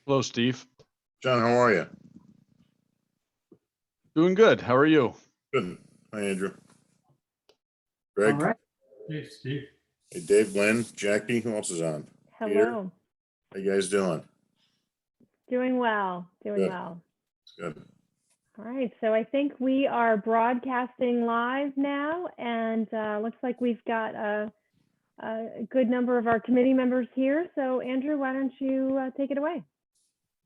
Hello, Steve. John, how are you? Doing good. How are you? Good. Hi, Andrew. Greg. All right. Hey, Steve. Hey, Dave, Glenn, Jackie, who else is on? Peter? Hello. How you guys doing? Doing well. Doing Good. well. Good. All right. So I think we are broadcasting live now, and looks like we've got a good number of our committee members here. So Andrew, why don't you take it away?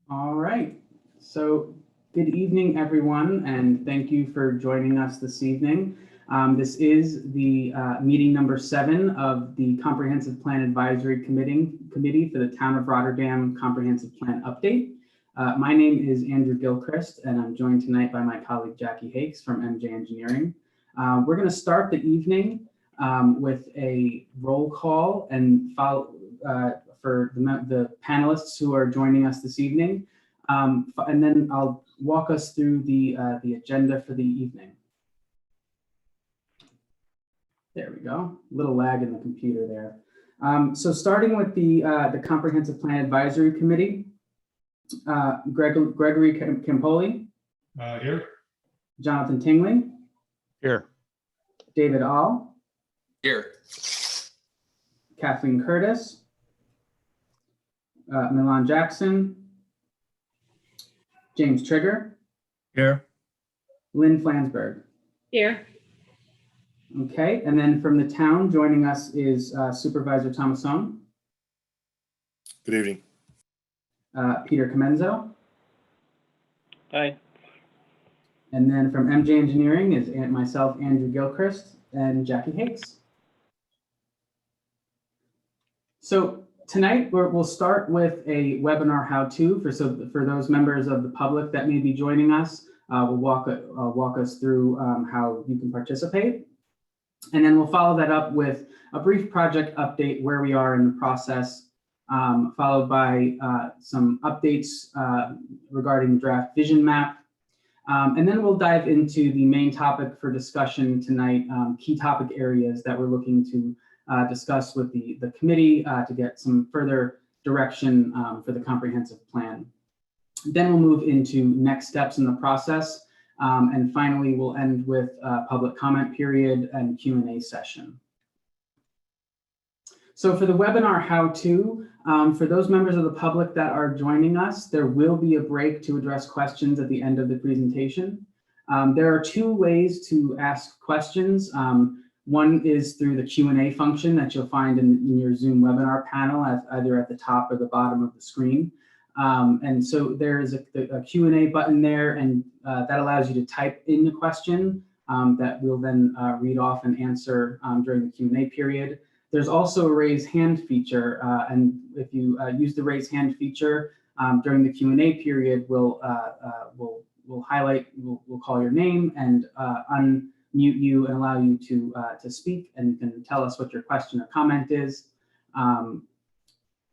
All right. So good evening, everyone, and thank you for joining us this evening. This is the meeting number 7 of the Comprehensive Plan Advisory Committee for the Town of Rotterdam Comprehensive Plan Update. My name is Andrew Gilchrist, and I'm joined tonight by my colleague Jackie Hakes from MJ Engineering. We're going to start the evening with a roll call and follow for the panelists who are joining us this evening, and then I'll walk us through the agenda for the evening. There we go. A little lag in the computer there. So starting with the Comprehensive Plan Advisory Committee, Gregory Campoli. Here. Jonathan Tingley. Here. David All. Here. Kathleen Curtis. Milan Jackson. James Trigger. Here. Lynn Flansburgh. Here. Okay, and then from the town joining us is Supervisor Thomasone. Good evening. Peter Comenzo. Hi. And then from MJ Engineering is myself, Andrew Gilchrist, and Jackie Hakes. So tonight we'll start with a webinar how-to for those members of the public that may be joining us. We'll walk us through how you can participate. And then we'll follow that up with a brief project update where we are in the process, followed by some updates regarding the draft vision map. And then we'll dive into the main topic for discussion tonight, key topic areas that we're looking to discuss with the committee to get some further direction for the comprehensive plan. Then we'll move into next steps in the process. And finally, we'll end with a public comment period and Q&A session. So for the webinar how-to, for those members of the public that are joining us, there will be a break to address questions at the end of the presentation. There are 2 ways to ask questions. One is through the Q&A function that you'll find in your Zoom webinar panel, either at the top or the bottom of the screen. And so there is a Q&A button there, and that allows you to type in the question that we'll then read off and answer during the Q&A period. There's also a raise hand feature, and if you use the raise hand feature during the Q&A period, we'll highlight, we'll call your name and unmute you and allow you to speak, and you can tell us what your question or comment is.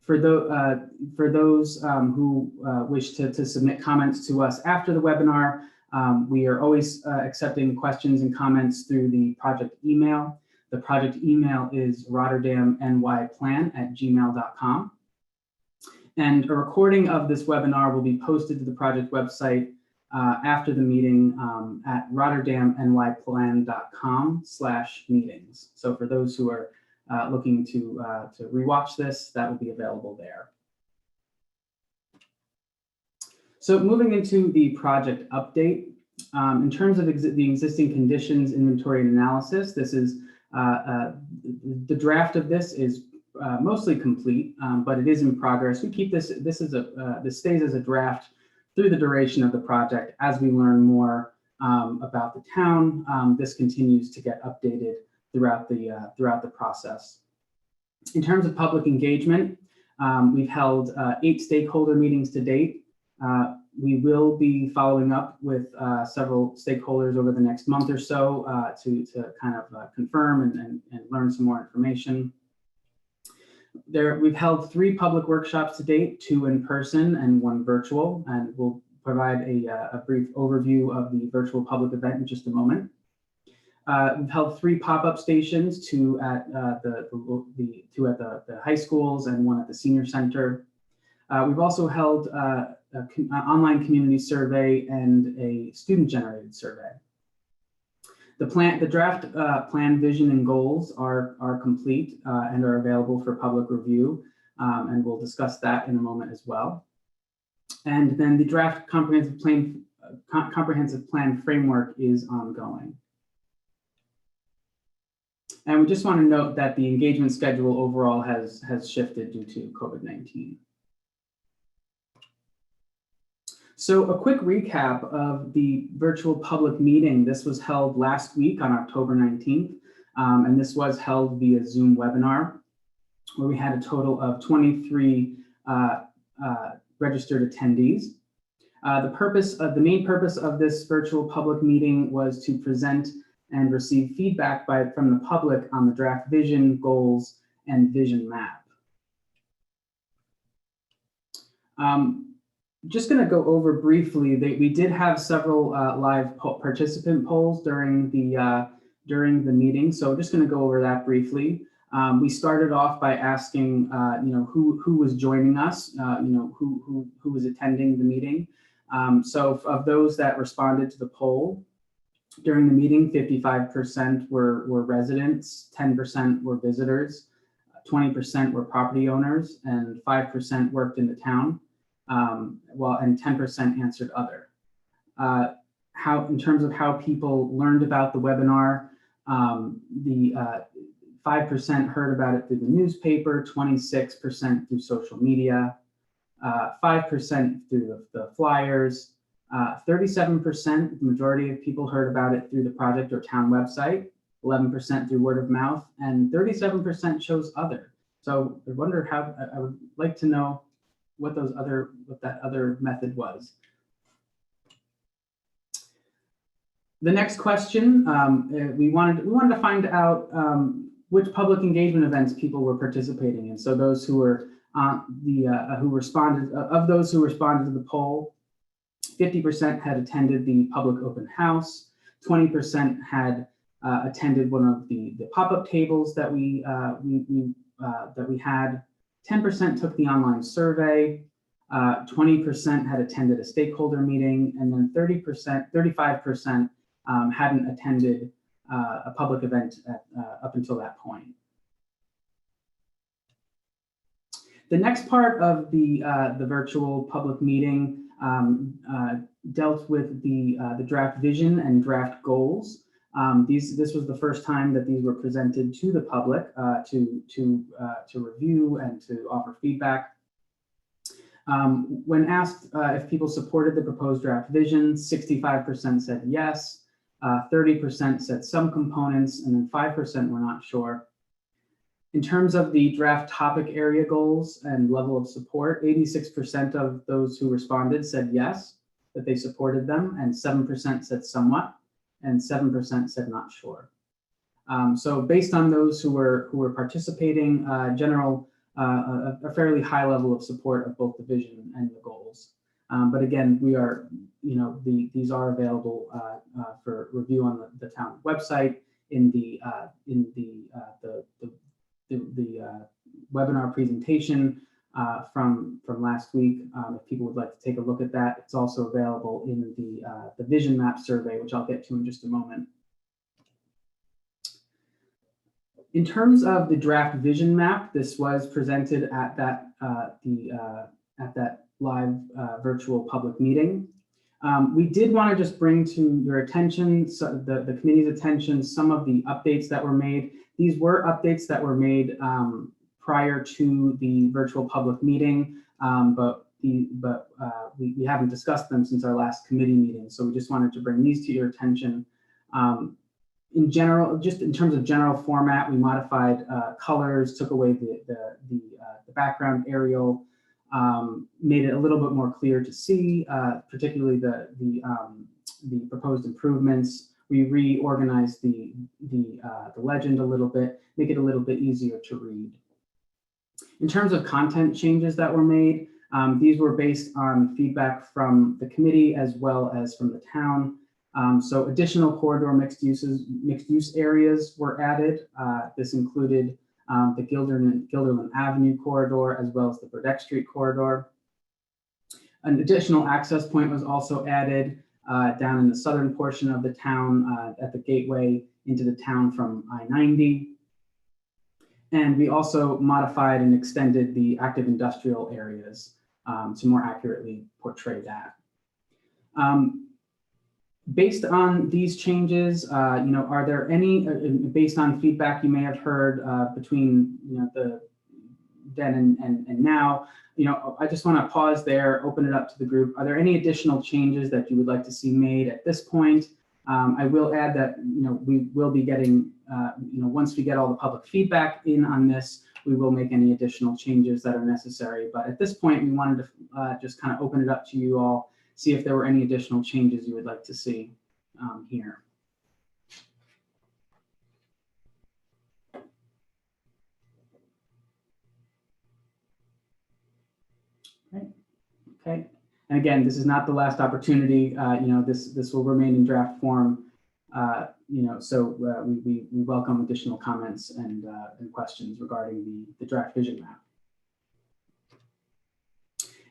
For those who wish to submit comments to us after the webinar, we are always accepting questions and comments through the project email. The project email is rotterdamnyplan@gmail.com. And a recording of this webinar will be posted to the project website after the meeting at rotterdamnyplan.com/meetings. So for those who are looking to rewatch this, that will be available there. So moving into the project update, in terms of the existing conditions inventory and analysis, this is the draft of this is mostly complete, but it is in progress. We keep this stays as a draft through the duration of the project. As we learn more about the town, this continues to get updated throughout the process. In terms of public engagement, we've held 8 stakeholder meetings to date. We will be following up with several stakeholders over the next month or so to kind of confirm and learn some more information. We've held 3 public workshops to date, 2 in person and 1 virtual, and we'll provide a brief overview of the virtual public event in just a moment. We've held 3 pop-up stations, 2 at the high schools and 1 at the senior center. We've also held an online community survey and a student-generated survey. The draft plan, vision, and goals are complete and are available for public review, and we'll discuss that in a moment as well. And then the draft comprehensive plan framework is ongoing. And we just want to note that the engagement schedule overall has shifted due to COVID-19. So a quick recap of the virtual public meeting. This was held last week on October 19th, and this was held via Zoom webinar, where we had a total of 23 registered attendees. The main purpose of this virtual public meeting was to present and receive feedback from the public on the draft vision, goals, and vision map. Just going to go over briefly. We did have several live participant polls during the meeting, so just going to go over that briefly. We started off by asking, who was joining us, who was attending the meeting. So of those that responded to the poll during the meeting, 55% were residents, 10% were visitors, 20% were property owners, and 5% worked in the town. And 10% answered other. In terms of how people learned about the webinar, 5% heard about it through the newspaper, 26% through social media, 5% through the flyers, 37%, the majority of people heard about it through the project or town website, 11% through word of mouth, and 37% chose other. So I wonder I would like to know what that other method was. The next question, we wanted to find out which public engagement events people were participating in. So those who were who responded to the poll, 50% had attended the public open house, 20% had attended one of the pop-up tables that we had. 10% took the online survey, 20% had attended a stakeholder meeting, and then 35% hadn't attended a public event up until that point. The next part of the virtual public meeting dealt with the draft vision and draft goals. This was the first time that these were presented to the public to review and to offer feedback. When asked if people supported the proposed draft vision, 65% said yes, 30% said some components, and then 5% were not sure. In terms of the draft topic area goals and level of support, 86% of those who responded said yes, that they supported them, and 7% said somewhat, and 7% said not sure. So based on those who were participating, a fairly high level of support of both the vision and the goals. But again, these are available for review on the town website, in the webinar presentation from last week. If people would like to take a look at that, it's also available in the vision map survey, which I'll get to in just a moment. In terms of the draft vision map, this was presented at that live virtual public meeting. We did want to just bring to your attention, the committee's attention, some of the updates that were made. These were updates that were made prior to the virtual public meeting, but we haven't discussed them since our last committee meeting. So we just wanted to bring these to your attention. In general, just in terms of general format, we modified colors, took away the background aerial, made it a little bit more clear to see, particularly the proposed improvements. We reorganized the legend a little bit, make it a little bit easier to read. In terms of content changes that were made, these were based on feedback from the committee as well as from the town. So additional corridor mixed use areas were added. This included the Gilderland Avenue corridor as well as the Burdeck Street corridor. An additional access point was also added down in the southern portion of the town at the gateway into the town from I-90. And we also modified and extended the active industrial areas to more accurately portray that. Based on these changes, are there any, based on feedback you may have heard between the then and now, I just want to pause there, open it up to the group. Are there any additional changes that you would like to see made at this point? I will add that we will be getting, once we get all the public feedback in on this, we will make any additional changes that are necessary. But at this point, we wanted to just kind of open it up to you all, see if there were any additional changes you would like to see here. Right. Okay. And again, this is not the last opportunity. This will remain in draft form. So we welcome additional comments and questions regarding the draft vision map.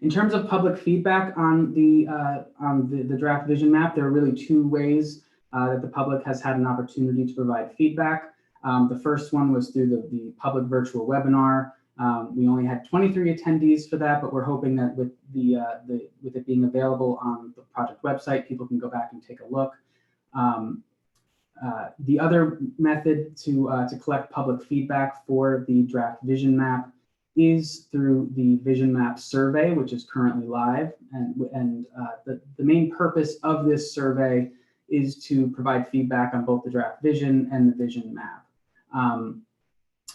In terms of public feedback on the draft vision map, there are really two ways that the public has had an opportunity to provide feedback. The first one was through the public virtual webinar. We only had 23 attendees for that, but we're hoping that with with it being available on the project website, people can go back and take a look. The other method to collect public feedback for the draft vision map is through the vision map survey, which is currently live. And the main purpose of this survey is to provide feedback on both the draft vision and the vision map.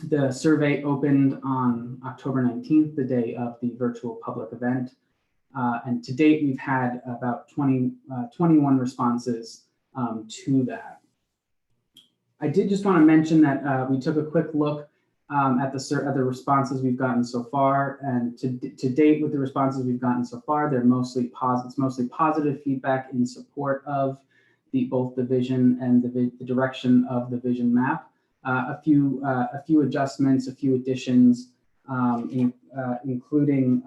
The survey opened on October 19th, the day of the virtual public event. And to date, we've had about 21 responses to that. I did just want to mention that we took a quick look at the responses we've gotten so far, and to date with the responses we've gotten so far, they're mostly positive. It's mostly positive feedback in support of both the vision and the direction of the vision map. A few adjustments, a few additions, including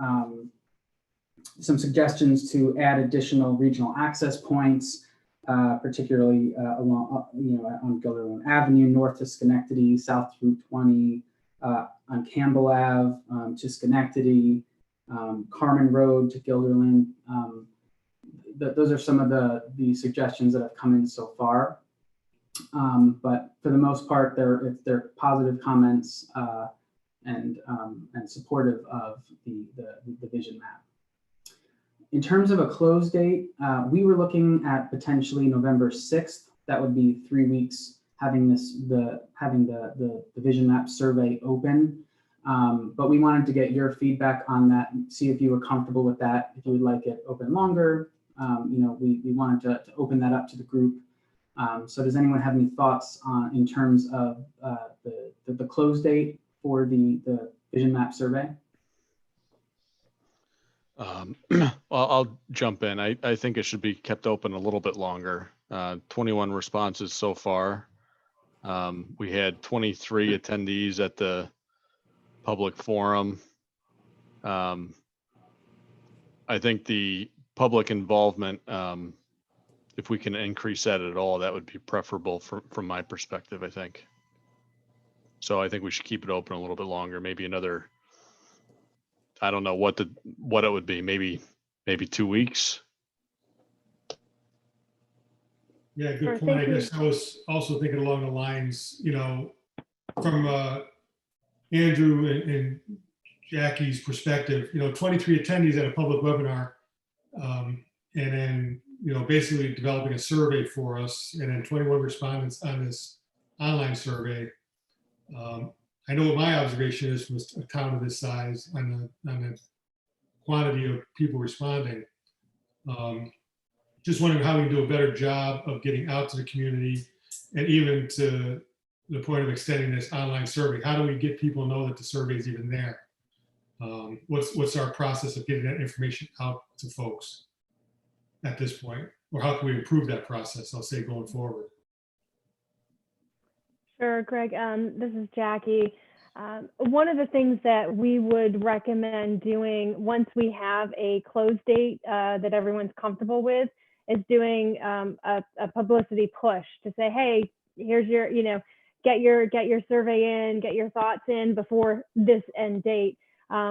some suggestions to add additional regional access points, particularly along on Gilderland Avenue, north to Schenectady, south to Route 20, on Campbell Ave to Schenectady, Carmen Road to Gilderland. Those are some of the suggestions that have come in so far. But for the most part, they're positive comments and supportive of the vision map. In terms of a close date, we were looking at potentially November 6th. That would be 3 weeks having the vision map survey open. But we wanted to get your feedback on that and see if you were comfortable with that. If you would like it open longer, we wanted to open that up to the group. So does anyone have any thoughts in terms of the close date for the vision map survey? Well, I'll jump in. I think it should be kept open a little bit longer. 21 responses so far. We had 23 attendees at the public forum. I think the public involvement, if we can increase that at all, that would be preferable from my perspective, I think. So I think we should keep it open a little bit longer, maybe another, I don't know what it would be, maybe 2 weeks. Yeah, Sure, good point. thank I you. guess I was also thinking along the lines, from Andrew and Jackie's perspective, 23 attendees at a public webinar, and then, basically developing a survey for us, and then 21 respondents on this online survey. I know what my observation is from a town of this size on the quantity of people responding. Just wondering how we can do a better job of getting out to the community, and even to the point of extending this online survey. How do we get people to know that the survey is even there? What's our process of getting that information out to folks at this point? Or how can we improve that process, I'll say, going forward? Sure, Greg. This is Jackie. One of the things that we would recommend doing once we have a close date that everyone's comfortable with is doing a publicity push to say, hey, here's your, get your survey in, get your thoughts in before this end date.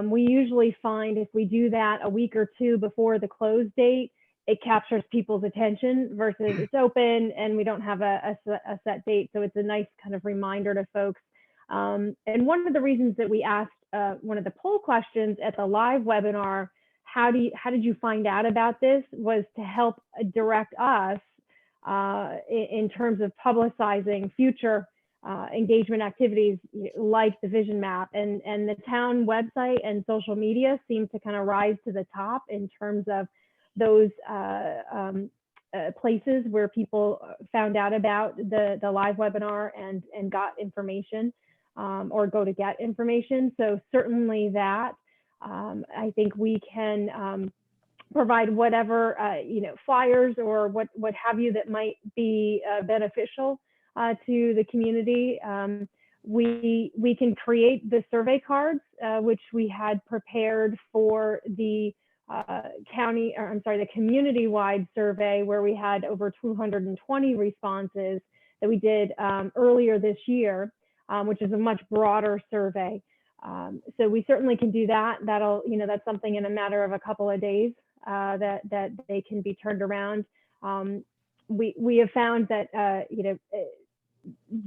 We usually find if we do that a week or two before the close date, it captures people's attention versus it's open and we don't have a set date. So it's a nice kind of reminder to folks. And one of the reasons that we asked one of the poll questions at the live webinar, how did you find out about this, was to help direct us in terms of publicizing future engagement activities like the vision map, and the town website and social media seem to kind of rise to the top in terms of those places where people found out about the live webinar and got information or go to get information. So certainly that I think we can provide whatever flyers or what have you that might be beneficial to the community. We can create the survey cards, which we had prepared for the the community-wide survey, where we had over 220 responses that we did earlier this year, which is a much broader survey. So we certainly can do that. That's something in a matter of a couple of days that they can be turned around. We have found that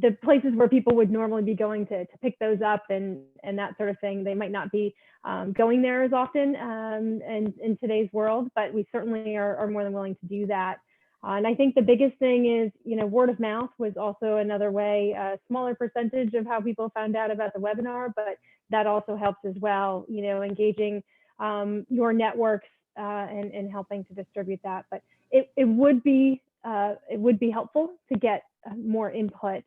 the places where people would normally be going to pick those up and that sort of thing, they might not be going there as often in today's world, but we certainly are more than willing to do that. And I think the biggest thing is, word of mouth was also another way, a smaller percentage of how people found out about the webinar, but that also helps as well, engaging your networks and helping to distribute that. But it would be helpful to get more input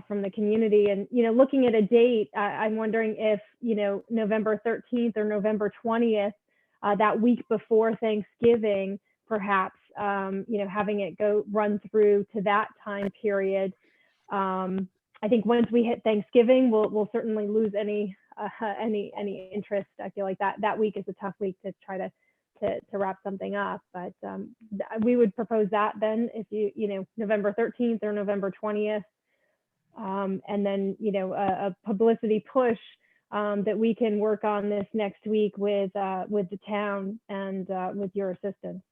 from the community. And, looking at a date, I'm wondering if, November 13th or November 20th, that week before Thanksgiving, perhaps, having it run through to that time period. I think once we hit Thanksgiving, we'll certainly lose any interest. I feel like that week is a tough week to try to wrap something up, but we would propose that then, if November 13th or November 20th, and then a publicity push that we can work on this next week with the town and with your assistance.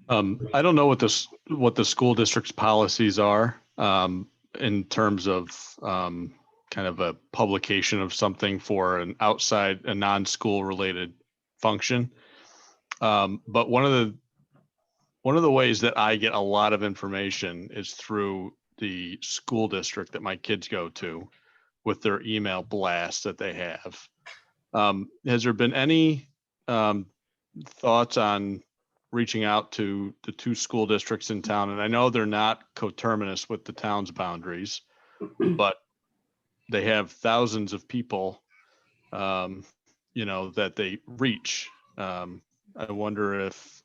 I don't know what the school district's policies are in terms of kind of a publication of something for a non-school related function. But one of the ways that I get a lot of information is through the school district that my kids go to with their email blast that they have. Has there been any thoughts on reaching out to the two school districts in town? And I know they're not coterminous with the town's boundaries, but they have thousands of people, that they reach. I wonder if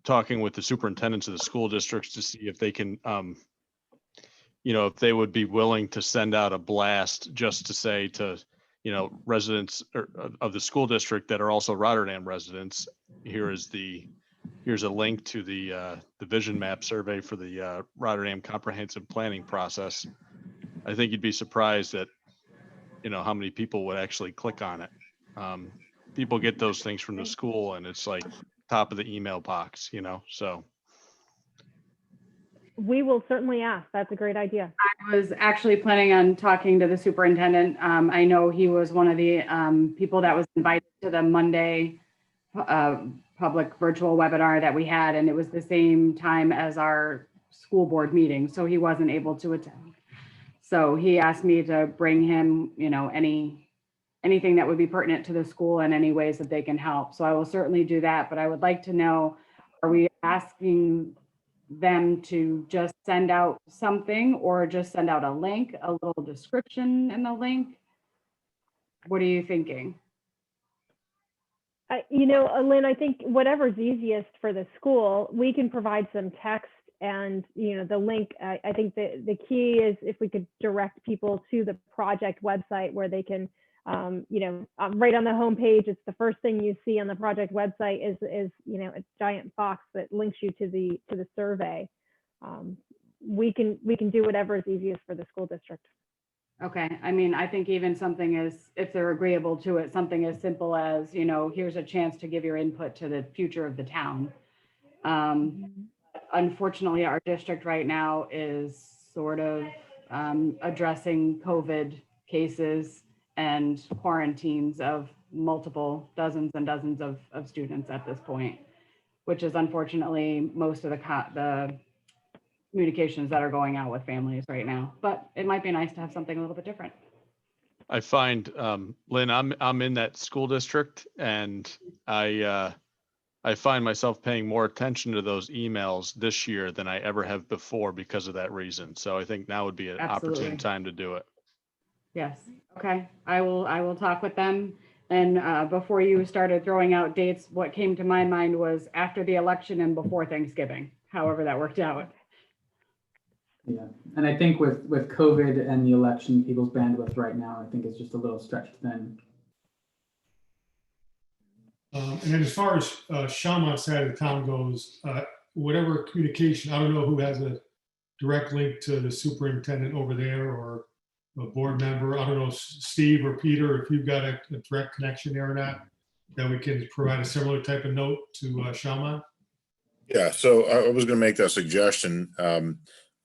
talking with the superintendents of the school districts to see if they can, if they would be willing to send out a blast just to say to, residents of the school district that are also Rotterdam residents, here's a link to the vision map survey for the Rotterdam comprehensive planning process. I think you'd be surprised at, how many people would actually click on it. People get those things from the school and it's like top of the email box, so. We will certainly ask. That's a great idea. I was actually planning on talking to the superintendent. I know he was one of the people that was invited to the Monday public virtual webinar that we had, and it was the same time as our school board meeting, so he wasn't able to attend. So he asked me to bring him, anything that would be pertinent to the school and any ways that they can help. So I will certainly do that, but I would like to know, are we asking them to just send out something or just send out a link, a little description in the link? What are you thinking? Lynn, I think whatever's easiest for the school, we can provide some text and the link, I think the key is if we could direct people to the project website where they can, right on the homepage, it's the first thing you see on the project website is a giant box that links you to the survey. We can do whatever is easiest for the school district. Okay, I mean, I think even something as, if they're agreeable to it, something as simple as, here's a chance to give your input to the future of the town. Unfortunately, our district right now is sort of addressing COVID cases and quarantines of multiple dozens and dozens of students at this point, which is unfortunately most of the communications that are going out with families right now. But it might be nice to have something a little bit different. I find, Lynn, I'm in that school district, and I find myself paying more attention to those emails this year than I ever have before because of that reason. So I think now would be an Absolutely. opportune time to do it. Yes. Okay. I will talk with them. And before you started throwing out dates, what came to my mind was after the election and before Thanksgiving, however that worked out. Yeah, and I think with COVID and the election, people's bandwidth right now, I think is just a little stretched thin. And then as far as Shawmont side of the town goes, whatever communication, I don't know who has a direct link to the superintendent over there or a board member. I don't know, Steve or Peter, if you've got a direct connection there or not, that we can provide a similar type of note to Shawmont. Yeah, so I was going to make that suggestion,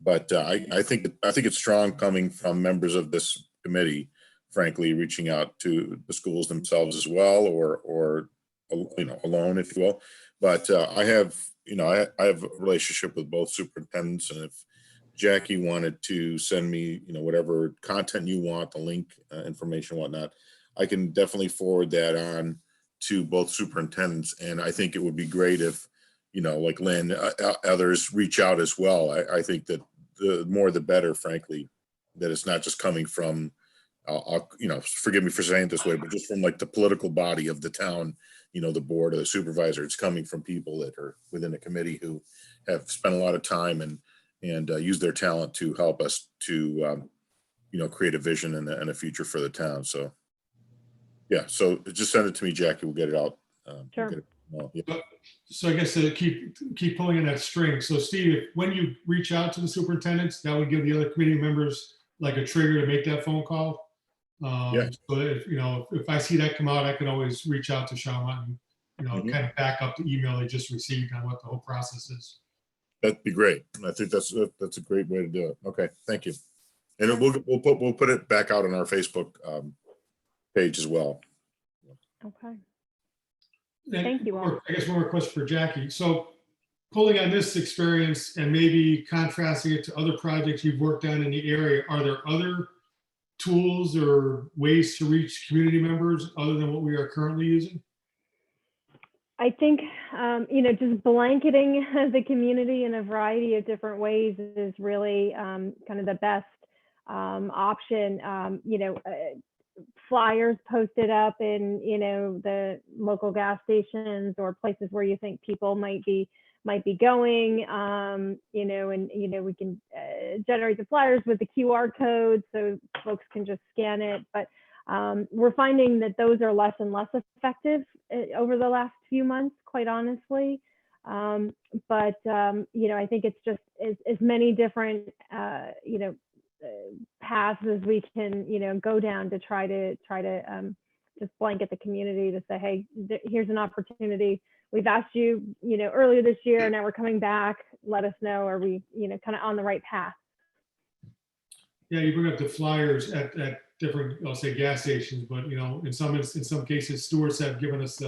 but I think it's strong coming from members of this committee, frankly, reaching out to the schools themselves as well, or alone, if you will. But I have a relationship with both superintendents, and if Jackie wanted to send me, whatever content you want, the link, information, whatnot, I can definitely forward that on to both superintendents. And I think it would be great if, like Lynn, others reach out as well. I think that the more the better, frankly, that it's not just coming from, forgive me for saying it this way, but just from like the political body of the town, the board or the supervisor. It's coming from people that are within the committee who have spent a lot of time and use their talent to help us to, create a vision and a future for the town. So, yeah, so just send it to me, Jackie. We'll get it out. Sure. Get it out. Yeah. So I guess keep pulling in that string. So Steve, when you reach out to the superintendents, that would give the other committee members like a trigger to make that phone call. Yeah. So if I see that come out, I can always reach out to Shawmont and kind of back up the email they just received on what the whole process is. That'd be great. I think that's a great way to do it. Okay, thank you. And we'll put it back out on our Facebook page as well. Okay. And Thank you all. I guess one more question for Jackie. So pulling on this experience and maybe contrasting it to other projects you've worked on in the area, are there other tools or ways to reach community members other than what we are currently using? I think, just blanketing the community in a variety of different ways is really kind of the best option. Flyers posted up in, the local gas stations or places where you think people might be going, and we can generate the flyers with the QR code so folks can just scan it. But we're finding that those are less and less effective over the last few months, quite honestly. But I think it's just as many different, paths as we can, go down to try to just blanket the community to say, hey, here's an opportunity. We've asked you, earlier this year, now we're coming back. Let us know, are we, kind of on the right path? Yeah, you bring up the flyers at different, I'll say gas stations, but in some cases, stewards have given us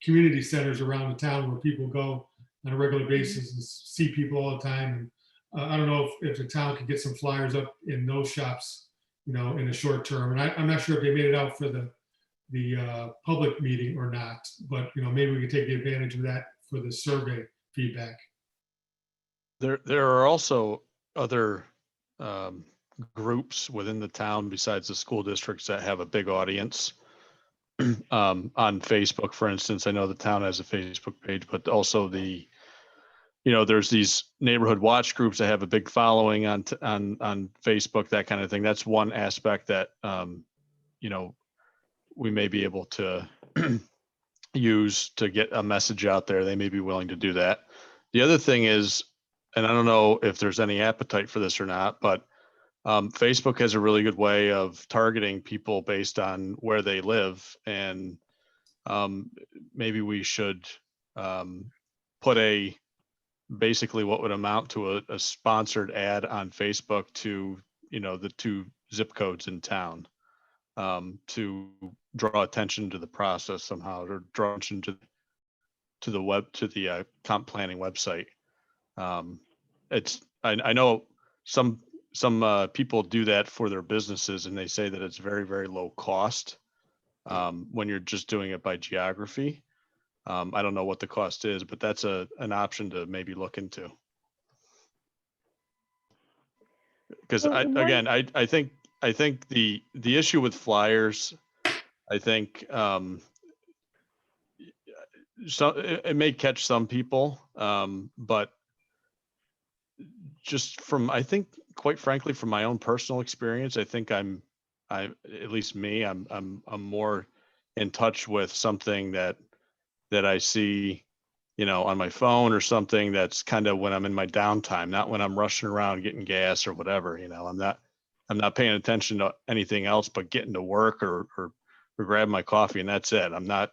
community centers around the town where people go on a regular basis and see people all the time. And I don't know if the town could get some flyers up in those shops, in the short term. And I'm not sure if they made it out for the public meeting or not, but maybe we could take advantage of that for the survey feedback. There are also other groups within the town besides the school districts that have a big audience. On Facebook, for instance, I know the town has a Facebook page, but also the there's these neighborhood watch groups that have a big following on Facebook, that kind of thing. That's one aspect that, we may be able to use to get a message out there. They may be willing to do that. The other thing is, and I don't know if there's any appetite for this or not, but Facebook has a really good way of targeting people based on where they live. And maybe we should put basically what would amount to a sponsored ad on Facebook to, the 2 zip codes in town, to draw attention to the process somehow, or draw attention to the comp planning website. I know some people do that for their businesses, and they say that it's very, very low cost when you're just doing it by geography. I don't know what the cost is, but that's an option to maybe look into. Because I think the issue with flyers, I think so it may catch some people, but just I think, quite frankly, from my own personal experience, I think at least me, I'm more in touch with something that I see, on my phone or something, that's kind of when I'm in my downtime, not when I'm rushing around getting gas or whatever. I'm not paying attention to anything else but getting to work or grabbing my coffee, and that's it. I'm not,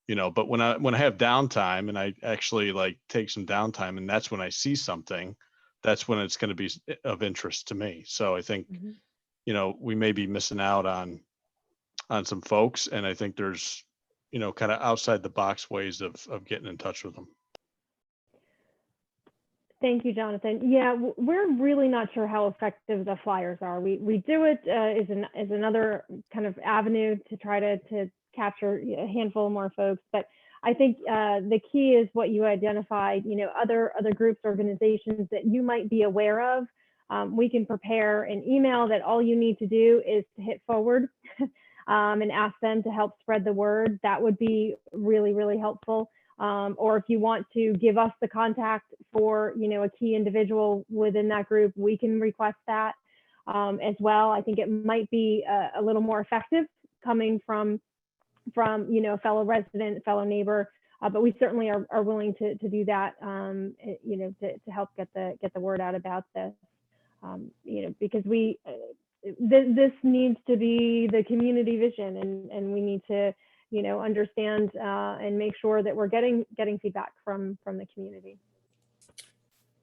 but when I have downtime, and I actually take some downtime, and that's when I see something, that's when it's going to be of interest to me. So I think, we may be missing out on some folks, and I think there's, kind of outside the box ways of getting in touch with them. Thank you, Jonathan. Yeah, we're really not sure how effective the flyers are. We do it as another kind of avenue to try to capture a handful more folks. But I think the key is what you identified, other groups, organizations that you might be aware of. We can prepare an email that all you need to do is to hit forward and ask them to help spread the word. That would be really, really helpful. Or if you want to give us the contact for, a key individual within that group, we can request that as well. I think it might be a little more effective coming from a fellow resident, fellow neighbor, but we certainly are willing to do that, to help get the word out about this, because this needs to be the community vision, and we need to, understand and make sure that we're getting feedback from the community.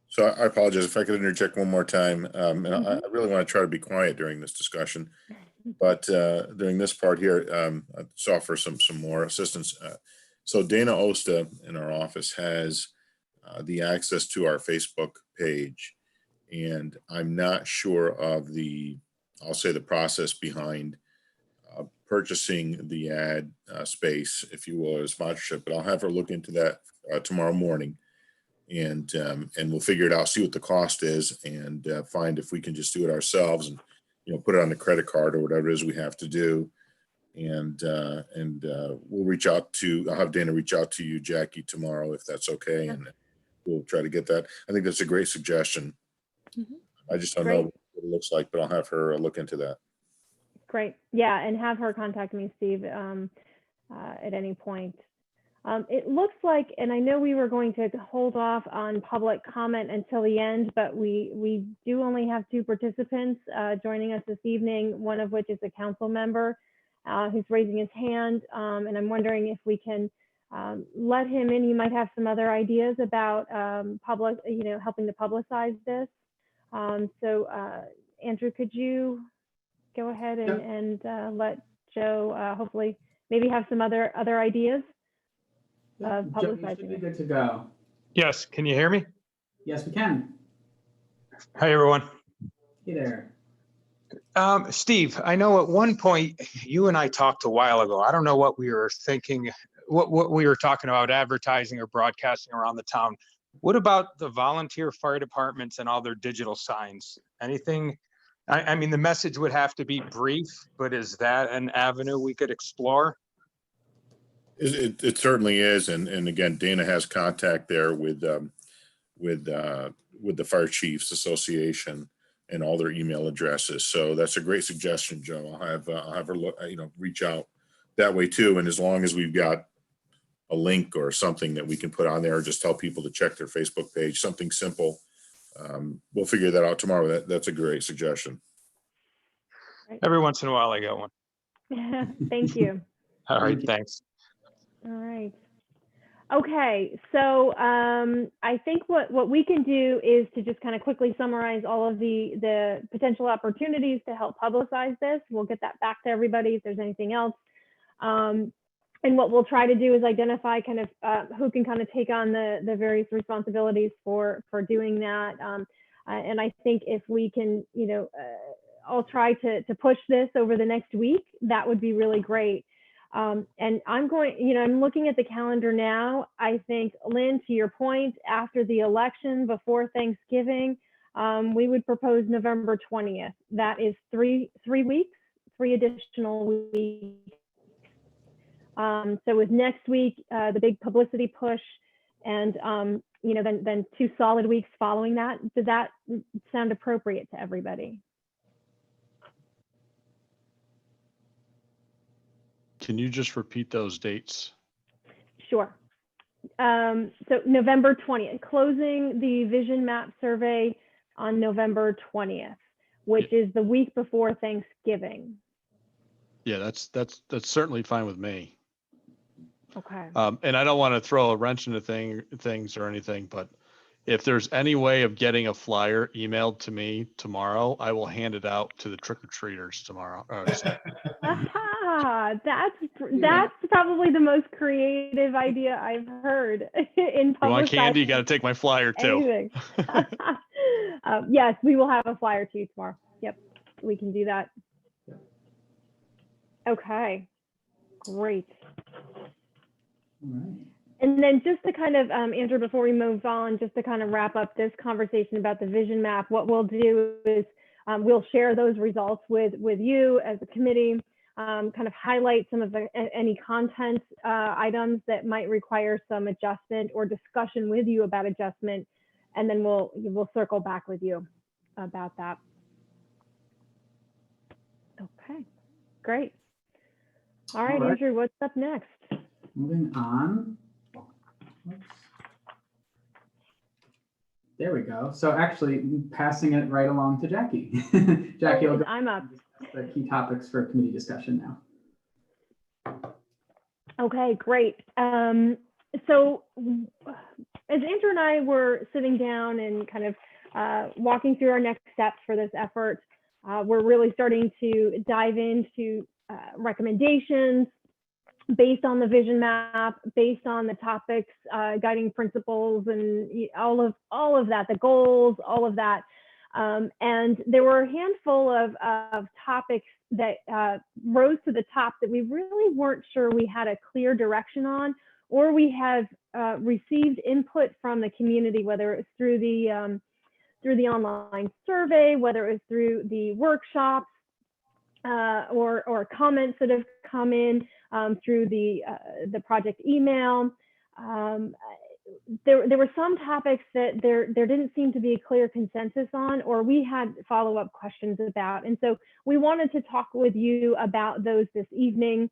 So I apologize if I could interject one more time. And I really want to try to be quiet during this discussion, but during this part here, I just offer some more assistance. So Dana Osta in our office has the access to our Facebook page, and I'm not sure of I'll say the process behind purchasing the ad space, if you will, or sponsorship, but I'll have her look into that tomorrow morning, and we'll figure it out, see what the cost is, and find if we can just do it ourselves, and put it on the credit card or whatever it is we have to do, and we'll reach out to. I'll have Dana reach out to you, Jackie, tomorrow, if that's okay, and we'll try to get that. I think that's a great suggestion. I just don't know what it looks like, but I'll have her look into that. Great. Yeah, and have her contact me, Steve, at any point. It looks like, and I know we were going to hold off on public comment until the end, but we do only have 2 participants joining us this evening, one of which is a council member who's raising his hand. And I'm wondering if we can let him in. He might have some other ideas about helping to publicize this. So Andrew, could you go ahead and let Joe hopefully maybe have some other ideas of publicizing? Joe, you should be good to go. Yes, can you hear me? Yes, we can. Hi, everyone. Hey there. Steve, I know at one point you and I talked a while ago. I don't know what we were thinking, what we were talking about, advertising or broadcasting around the town. What about the volunteer fire departments and all their digital signs? Anything? I mean, the message would have to be brief, but is that an avenue we could explore? It certainly is, and again, Dana has contact there with with the Fire Chiefs Association and all their email addresses. So that's a great suggestion, Joe. I'll have her look, reach out that way too. And as long as we've got a link or something that we can put on there, or just tell people to check their Facebook page, something simple. We'll figure that out tomorrow. That's a great suggestion. Every once in a while I get one. Thank you. All right, Thank you. thanks. All right. Okay, so I think what we can do is to just kind of quickly summarize all of the potential opportunities to help publicize this. We'll get that back to everybody if there's anything else. And what we'll try to do is identify kind of who can kind of take on the various responsibilities for doing that. And I think if we can, I'll try to push this over the next week. That would be really great. And I'm going, I'm looking at the calendar now. I think, Lynn, to your point, after the election, before Thanksgiving, we would propose November 20th. That is three weeks, 3 additional weeks. So with next week, the big publicity push, and then 2 solid weeks following that. Does that sound appropriate to everybody? Can you just repeat those dates? Sure. So November 20th, closing the vision map survey on November 20th, which is the week before Thanksgiving. Yeah, that's certainly fine with me. Okay. And I don't want to throw a wrench into things or anything, but if there's any way of getting a flyer emailed to me tomorrow, I will hand it out to the trick-or-treaters tomorrow. Aha, that's probably the most creative idea I've heard in public. You want candy? You got to take my flyer too. Yes, we will have a flyer too tomorrow. Yep, we can do that. Okay, great. All right. And then just to kind of, Andrew, before we move on, just to kind of wrap up this conversation about the vision map, what we'll do is we'll share those results with you as a committee, kind of highlight some of any content items that might require some adjustment or discussion with you about adjustment, and then we'll circle back with you about that. Okay, great. All right, Andrew, what's up next? Moving on. Oops. There we go. So actually passing it right along to Jackie. Jackie, I'm up. The key topics for committee discussion now. Okay, great. So as Andrew and I were sitting down and kind of walking through our next steps for this effort, we're really starting to dive into recommendations based on the vision map, based on the topics, guiding principles, and all of that, the goals, all of that. And there were a handful of topics that rose to the top that we really weren't sure we had a clear direction on, or we have received input from the community, whether it's through the online survey, whether it's through the workshops, or comments that have come in through the project email. There were some topics that there didn't seem to be a clear consensus on, or we had follow-up questions about. And so we wanted to talk with you about those this evening,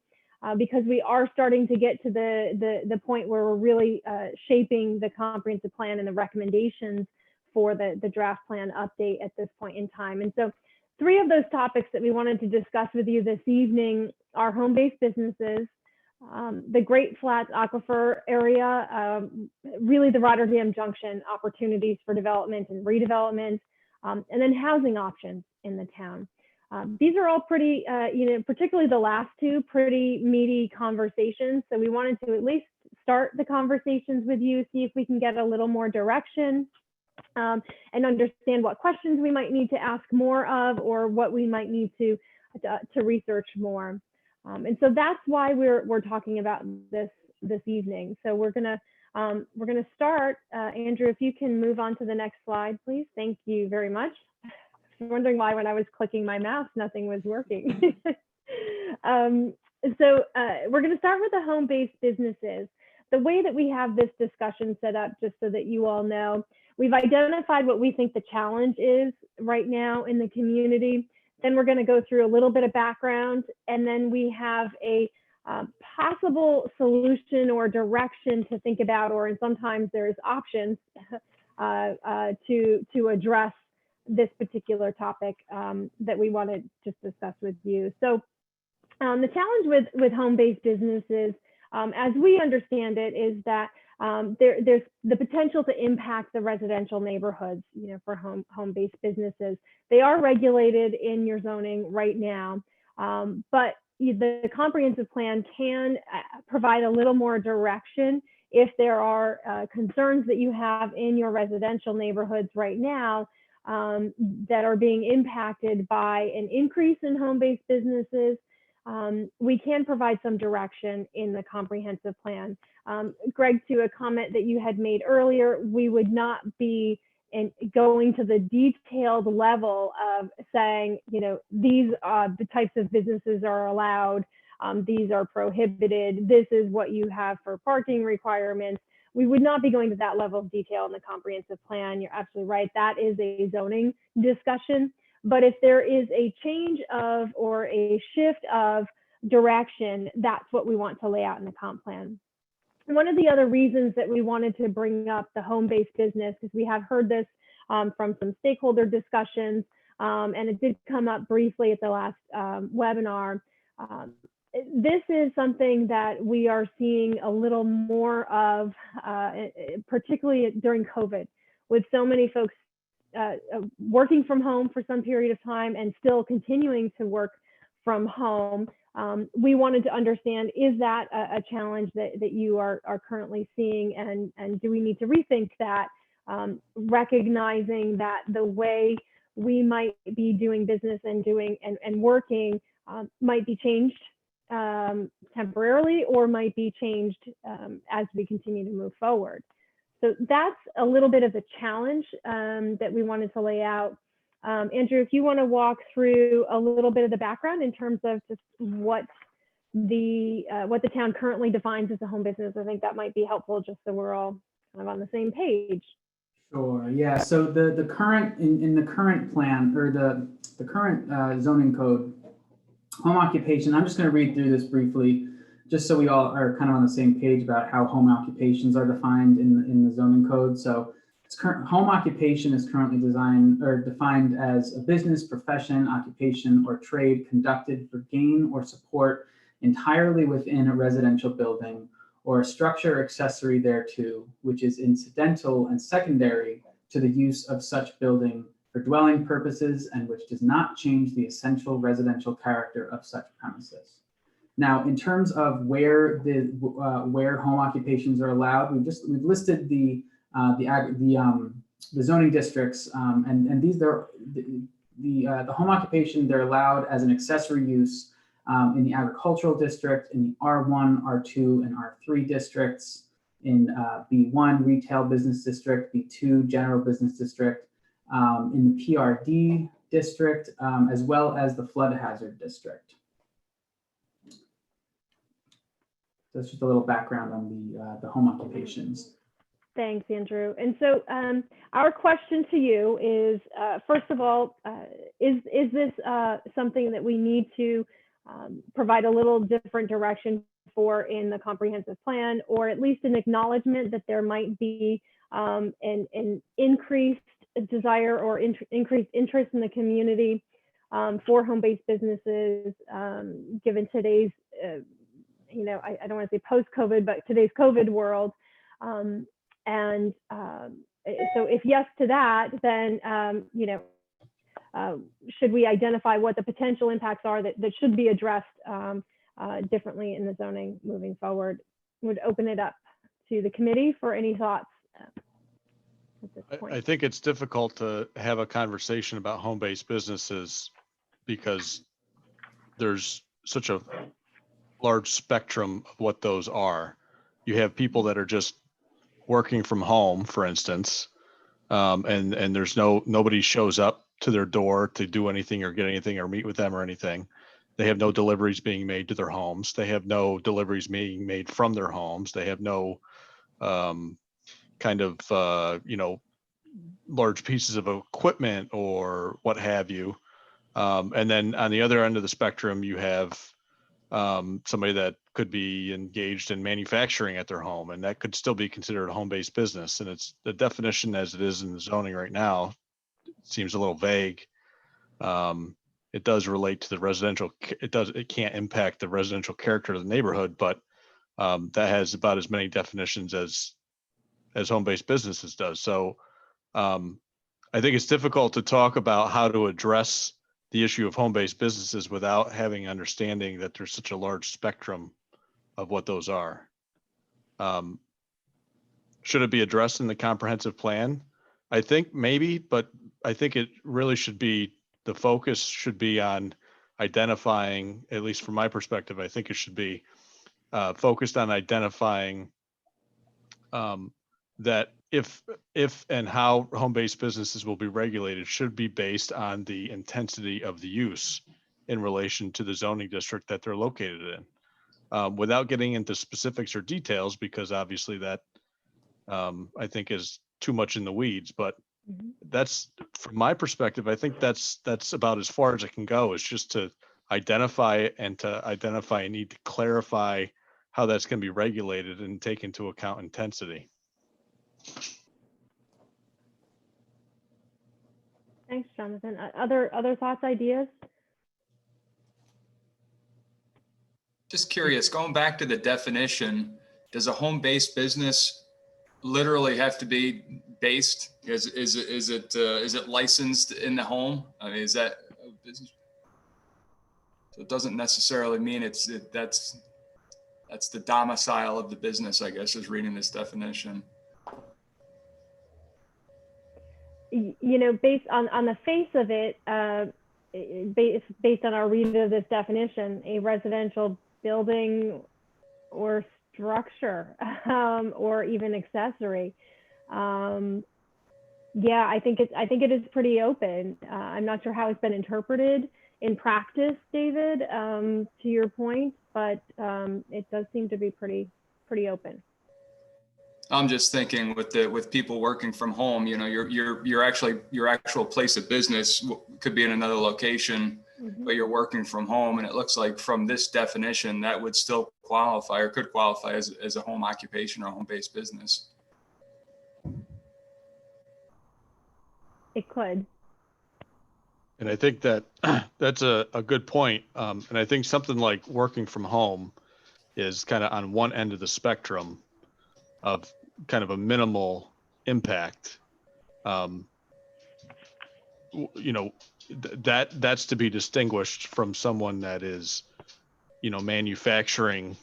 because we are starting to get to the point where we're really shaping the comprehensive plan and the recommendations for the draft plan update at this point in time. And so 3 of those topics that we wanted to discuss with you this evening are home-based businesses, the Great Flats Aquifer area, really the Rotterdam Junction opportunities for development and redevelopment, and then housing options in the town. These are all pretty, particularly the last 2, pretty meaty conversations. So we wanted to at least start the conversations with you, see if we can get a little more direction, and understand what questions we might need to ask more of, or what we might need to research more. And so that's why we're talking about this evening. So we're gonna start. Andrew, if you can move on to the next slide, please. Thank you very much. I'm wondering why when I was clicking my mouse, nothing was working. So we're gonna start with the home-based businesses. The way that we have this discussion set up, just so that you all know, we've identified what we think the challenge is right now in the community. Then we're going to go through a little bit of background, and then we have a possible solution or direction to think about, or sometimes there's options to address this particular topic that we want to just discuss with you. So the challenge with home-based businesses, as we understand it, is that there's the potential to impact the residential neighborhoods, for home-based businesses. They are regulated in your zoning right now, but the comprehensive plan can provide a little more direction if there are concerns that you have in your residential neighborhoods right now that are being impacted by an increase in home-based businesses. We can provide some direction in the comprehensive plan. Greg, to a comment that you had made earlier, we would not be going to the detailed level of saying, these the types of businesses are allowed, these are prohibited, this is what you have for parking requirements. We would not be going to that level of detail in the comprehensive plan. You're absolutely right. That is a zoning discussion. But if there is a change of or a shift of direction, that's what we want to lay out in the comp plan. One of the other reasons that we wanted to bring up the home-based business is we have heard this from some stakeholder discussions, and it did come up briefly at the last webinar. This is something that we are seeing a little more of, particularly during COVID, with so many folks working from home for some period of time and still continuing to work from home. We wanted to understand, is that a challenge that you are currently seeing, and do we need to rethink that, recognizing that the way we might be doing business and working might be changed temporarily, or might be changed as we continue to move forward. So that's a little bit of the challenge that we wanted to lay out. Andrew, if you want to walk through a little bit of the background in terms of just what the town currently defines as a home business, I think that might be helpful, just so we're all kind of on the same page. Sure. Yeah. So the current in the current plan, or the current zoning code, home occupation. I'm just going to read through this briefly, just so we all are kind of on the same page about how home occupations are defined in the zoning code. So home occupation is currently defined as a business, profession, occupation, or trade conducted for gain or support entirely within a residential building, or a structure or accessory thereto, which is incidental and secondary to the use of such building for dwelling purposes, and which does not change the essential residential character of such premises. Now, in terms of where home occupations are allowed, we've listed the zoning districts, and these are the home occupation. They're allowed as an accessory use in the agricultural district, in the R1, R2, and R3 districts, in B1 retail business district, B2 general business district, in the PRD district, as well as the flood hazard district. That's just a little background on the home occupations. Thanks, Andrew. And so our question to you is, first of all, is this something that we need to provide a little different direction for in the comprehensive plan, or at least an acknowledgement that there might be an increased desire or increased interest in the community for home-based businesses, given today's, I don't want to say post-COVID, but today's COVID world. So if yes to that, then, should we identify what the potential impacts are that should be addressed differently in the zoning moving forward? Would open it up to the committee for any thoughts at this point. I think it's difficult to have a conversation about home-based businesses because there's such a large spectrum of what those are. You have people that are just working from home, for instance, and there's nobody shows up to their door to do anything or get anything or meet with them or anything. They have no deliveries being made to their homes. They have no deliveries being made from their homes. They have no large pieces of equipment or what have you. And then on the other end of the spectrum, you have somebody that could be engaged in manufacturing at their home, and that could still be considered a home-based business. And it's the definition as it is in the zoning right now seems a little vague. It does relate to the residential. It can't impact the residential character of the neighborhood, but that has about as many definitions as home-based businesses does. So I think it's difficult to talk about how to address the issue of home-based businesses without having understanding that there's such a large spectrum of what those are. Should it be addressed in the comprehensive plan? I think maybe, but I think it really should be, the focus should be on identifying, at least from my perspective, I think it should be focused on identifying that if and how home-based businesses will be regulated should be based on the intensity of the use in relation to the zoning district that they're located in, without getting into specifics or details, because obviously that I think is too much in the weeds. But that's, from my perspective, I think that's about as far as it can go, is just to identify it and to identify a need to clarify how that's going to be regulated and take into account intensity. Thanks, Jonathan. Other thoughts, ideas? Just curious, going back to the definition, does a home-based business literally have to be based? Is it licensed in the home? I mean, is that a business? So it doesn't necessarily mean that's the domicile of the business, I guess, is reading this definition. You know, based on the face of it, based on our read of this definition, a residential building or structure, or even accessory. Yeah, I think it is pretty open. I'm not sure how it's been interpreted in practice, David, to your point, but it does seem to be pretty open. I'm just thinking with people working from home, you know, your actual place of business could be in another location, but you're working from home, and it looks like from this definition that would still qualify or could qualify as a home occupation or home-based business. It could. And I think that that's a good point. And I think something like working from home is kind of on one end of the spectrum of kind of a minimal impact. You know, that's to be distinguished from someone that is, you know, manufacturing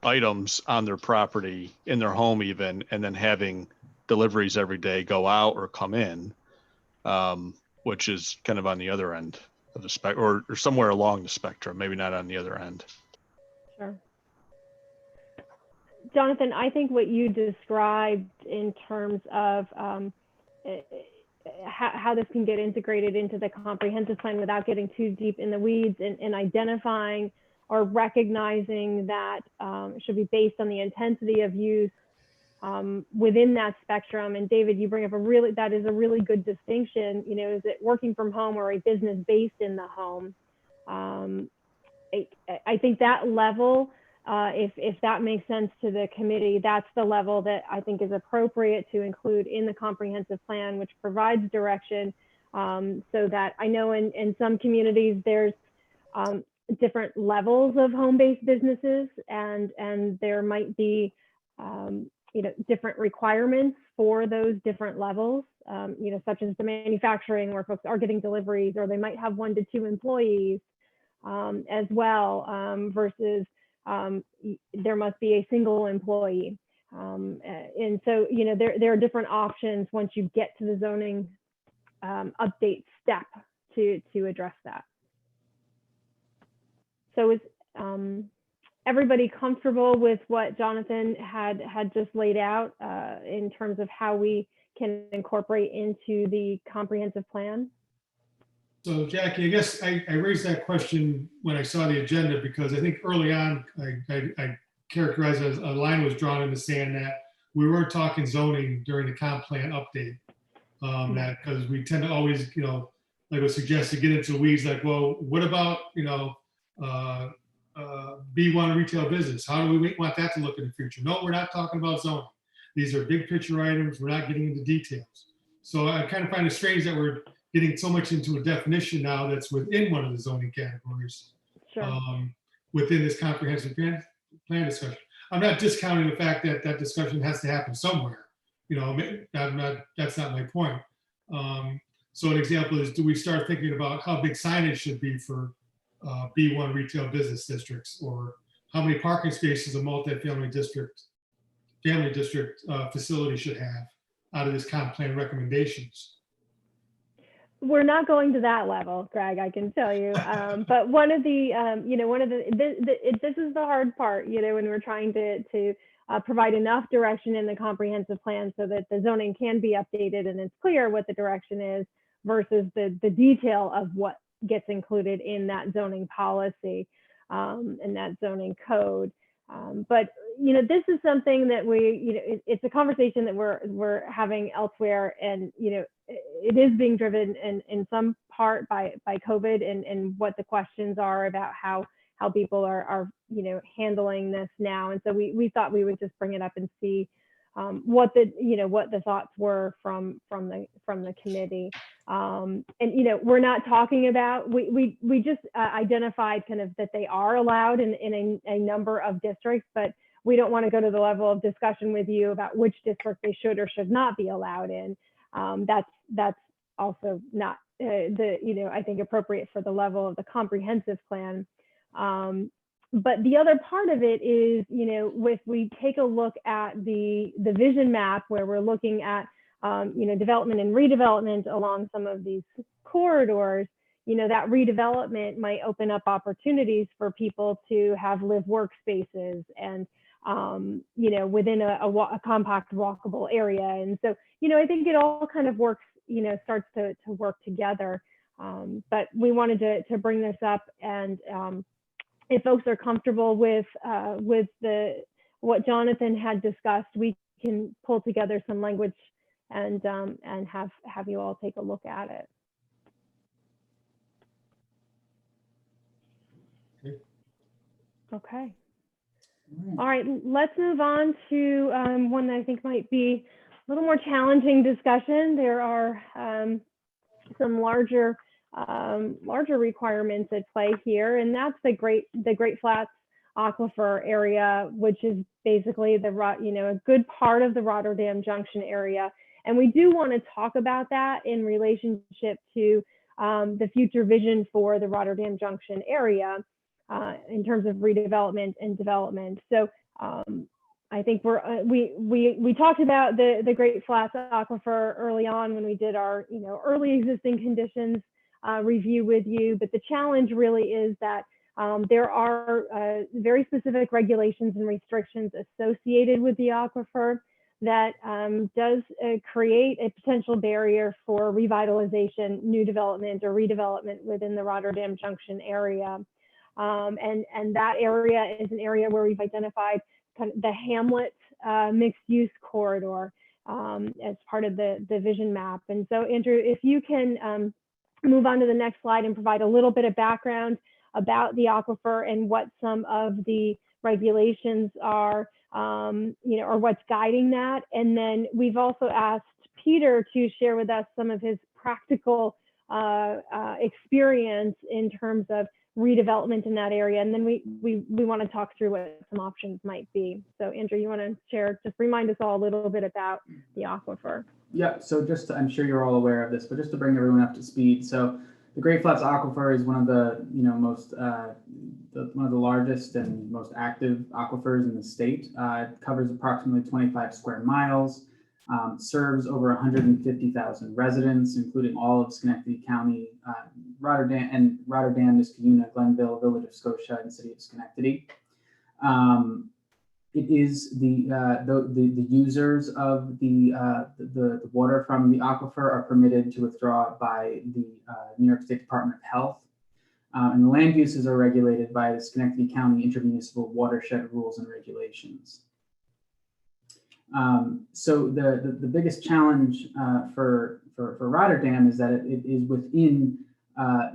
items on their property, in their home even, and then having deliveries every day go out or come in, which is kind of on the other end of the spectrum, or somewhere along the spectrum, maybe not on the other end. Sure. Jonathan, I think what you described in terms of how this can get integrated into the comprehensive plan without getting too deep in the weeds, and identifying or recognizing that it should be based on the intensity of use within that spectrum. And David, you bring up that is a really good distinction. You know, is it working from home or a business based in the home? I think that level, if that makes sense to the committee, that's the level that I think is appropriate to include in the comprehensive plan, which provides direction, so that I know in some communities there's different levels of home-based businesses, and there might be you know, different requirements for those different levels, you know, such as the manufacturing, where folks are getting deliveries, or they might have 1 to 2 employees as well, versus there must be a single employee. And so, you know, there are different options once you get to the zoning update step to address that. So is everybody comfortable with what Jonathan had just laid out in terms of how we can incorporate into the comprehensive plan? So Jackie, I guess I raised that question when I saw the agenda, because I think early on I characterized it as a line was drawn in the sand that we weren't talking zoning during the comp plan update. That because we tend to always, like I was suggested, get into the weeds like, well, what about, B1 retail business? How do we want that to look in the future? No, we're not talking about zoning. These are big picture items. We're not getting into details. So I kind of find it strange that we're getting so much into a definition now that's within one of the zoning categories. Sure. Within this comprehensive plan discussion. I'm not discounting the fact that that discussion has to happen somewhere. That's not my point. So an example is, do we start thinking about how big signage should be for B1 retail business districts, or how many parking spaces a multifamily district, facility should have out of this comp plan recommendations? We're not going to that level, Greg, I can tell you. But one of the, this is the hard part, when we're trying to provide enough direction in the comprehensive plan so that the zoning can be updated and it's clear what the direction is versus the detail of what gets included in that zoning policy and that zoning code. But this is something that it's a conversation that we're having elsewhere, and it is being driven in some part by COVID and what the questions are about how people are handling this now. And so we thought we would just bring it up and see what the thoughts were from the committee. And we're not talking about, we just identified kind of that they are allowed in a number of districts, but we don't want to go to the level of discussion with you about which district they should or should not be allowed in. That's also not I think appropriate for the level of the comprehensive plan. But the other part of it is, if we take a look at the vision map where we're looking at, development and redevelopment along some of these corridors, that redevelopment might open up opportunities for people to have live workspaces and, within a compact walkable area. And so, I think it all kind of works, starts to work together. But we wanted to bring this up, and if folks are comfortable with what Jonathan had discussed, we can pull together some language and have you all take a look at it. Okay. All right, let's move on to one that I think might be a little more challenging discussion. There are some larger requirements at play here, and that's the Great Flats Aquifer area, which is basically a good part of the Rotterdam Junction area. And we do want to talk about that in relationship to the future vision for the Rotterdam Junction area in terms of redevelopment and development. So I think we talked about the Great Flats Aquifer early on when we did our early existing conditions review with you, but the challenge really is that there are very specific regulations and restrictions associated with the aquifer that does create a potential barrier for revitalization, new development, or redevelopment within the Rotterdam Junction area. And that area is an area where we've identified kind of the Hamlet mixed-use corridor as part of the vision map. And so, Andrew, if you can move on to the next slide and provide a little bit of background about the aquifer and what some of the regulations are, or what's guiding that. And then we've also asked Peter to share with us some of his practical experience in terms of redevelopment in that area. And then we want to talk through what some options might be. So Andrew, you want to share, just remind us all a little bit about the aquifer. Yeah, so I'm sure you're all aware of this, but just to bring everyone up to speed. So the Great Flats Aquifer is one of the most one of the largest and most active aquifers in the state. It covers approximately 25 square miles, serves over 150,000 residents, including all of Schenectady County, Rotterdam, Niskayuna, Glenville, Village of Scotia, and City of Schenectady. It is the users of the water from the aquifer are permitted to withdraw by the New York State Department of Health, and the land uses are regulated by the Schenectady County Intermunicipal Watershed Rules and Regulations. So the biggest challenge for for Rotterdam is that it is within a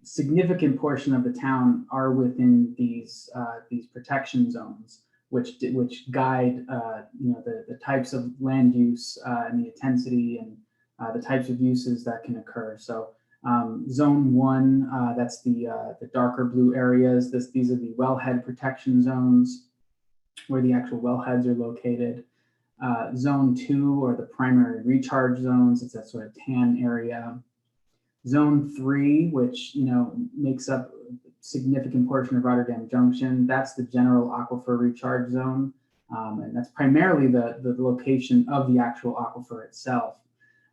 significant portion of the town are within these protection zones, which guide the types of land use and the intensity and the types of uses that can occur. So zone 1, that's the darker blue areas. These are the wellhead protection zones where the actual wellheads are located. Zone 2 are the primary recharge zones. It's that sort of tan area. Zone 3, which makes up a significant portion of Rotterdam Junction, that's the general aquifer recharge zone, and that's primarily the location of the actual aquifer itself.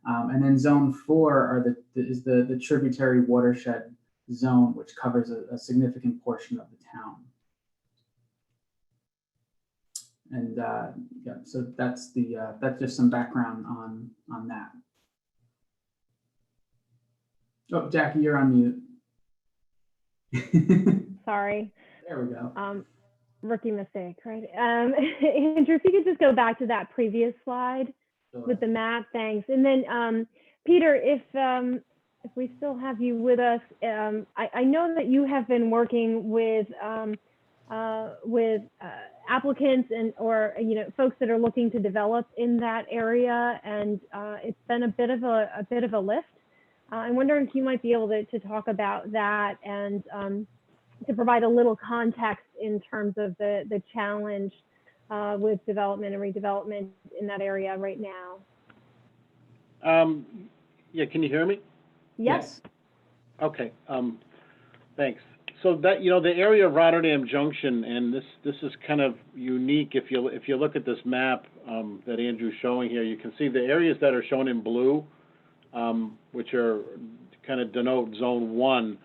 And then Zone 4 are is the tributary watershed zone, which covers a significant portion of the town. And yeah, so that's just some background on that. Oh, Jackie, you're on mute. Sorry. There we go. Rookie mistake, right? Andrew, if you could just go back to that previous slide with the map, thanks. And then Peter, if we still have you with us, I know that you have been working with applicants or folks that are looking to develop in that area, and it's been a bit of a lift. I'm wondering if you might be able to talk about that and to provide a little context in terms of the challenge with development and redevelopment in that area right now. Yeah, can you hear me? Yes. Okay, thanks. So that, the area of Rotterdam Junction, and this is kind of unique. If you look at this map that Andrew's showing here, you can see the areas that are shown in blue, which are kind of denote Zone 1.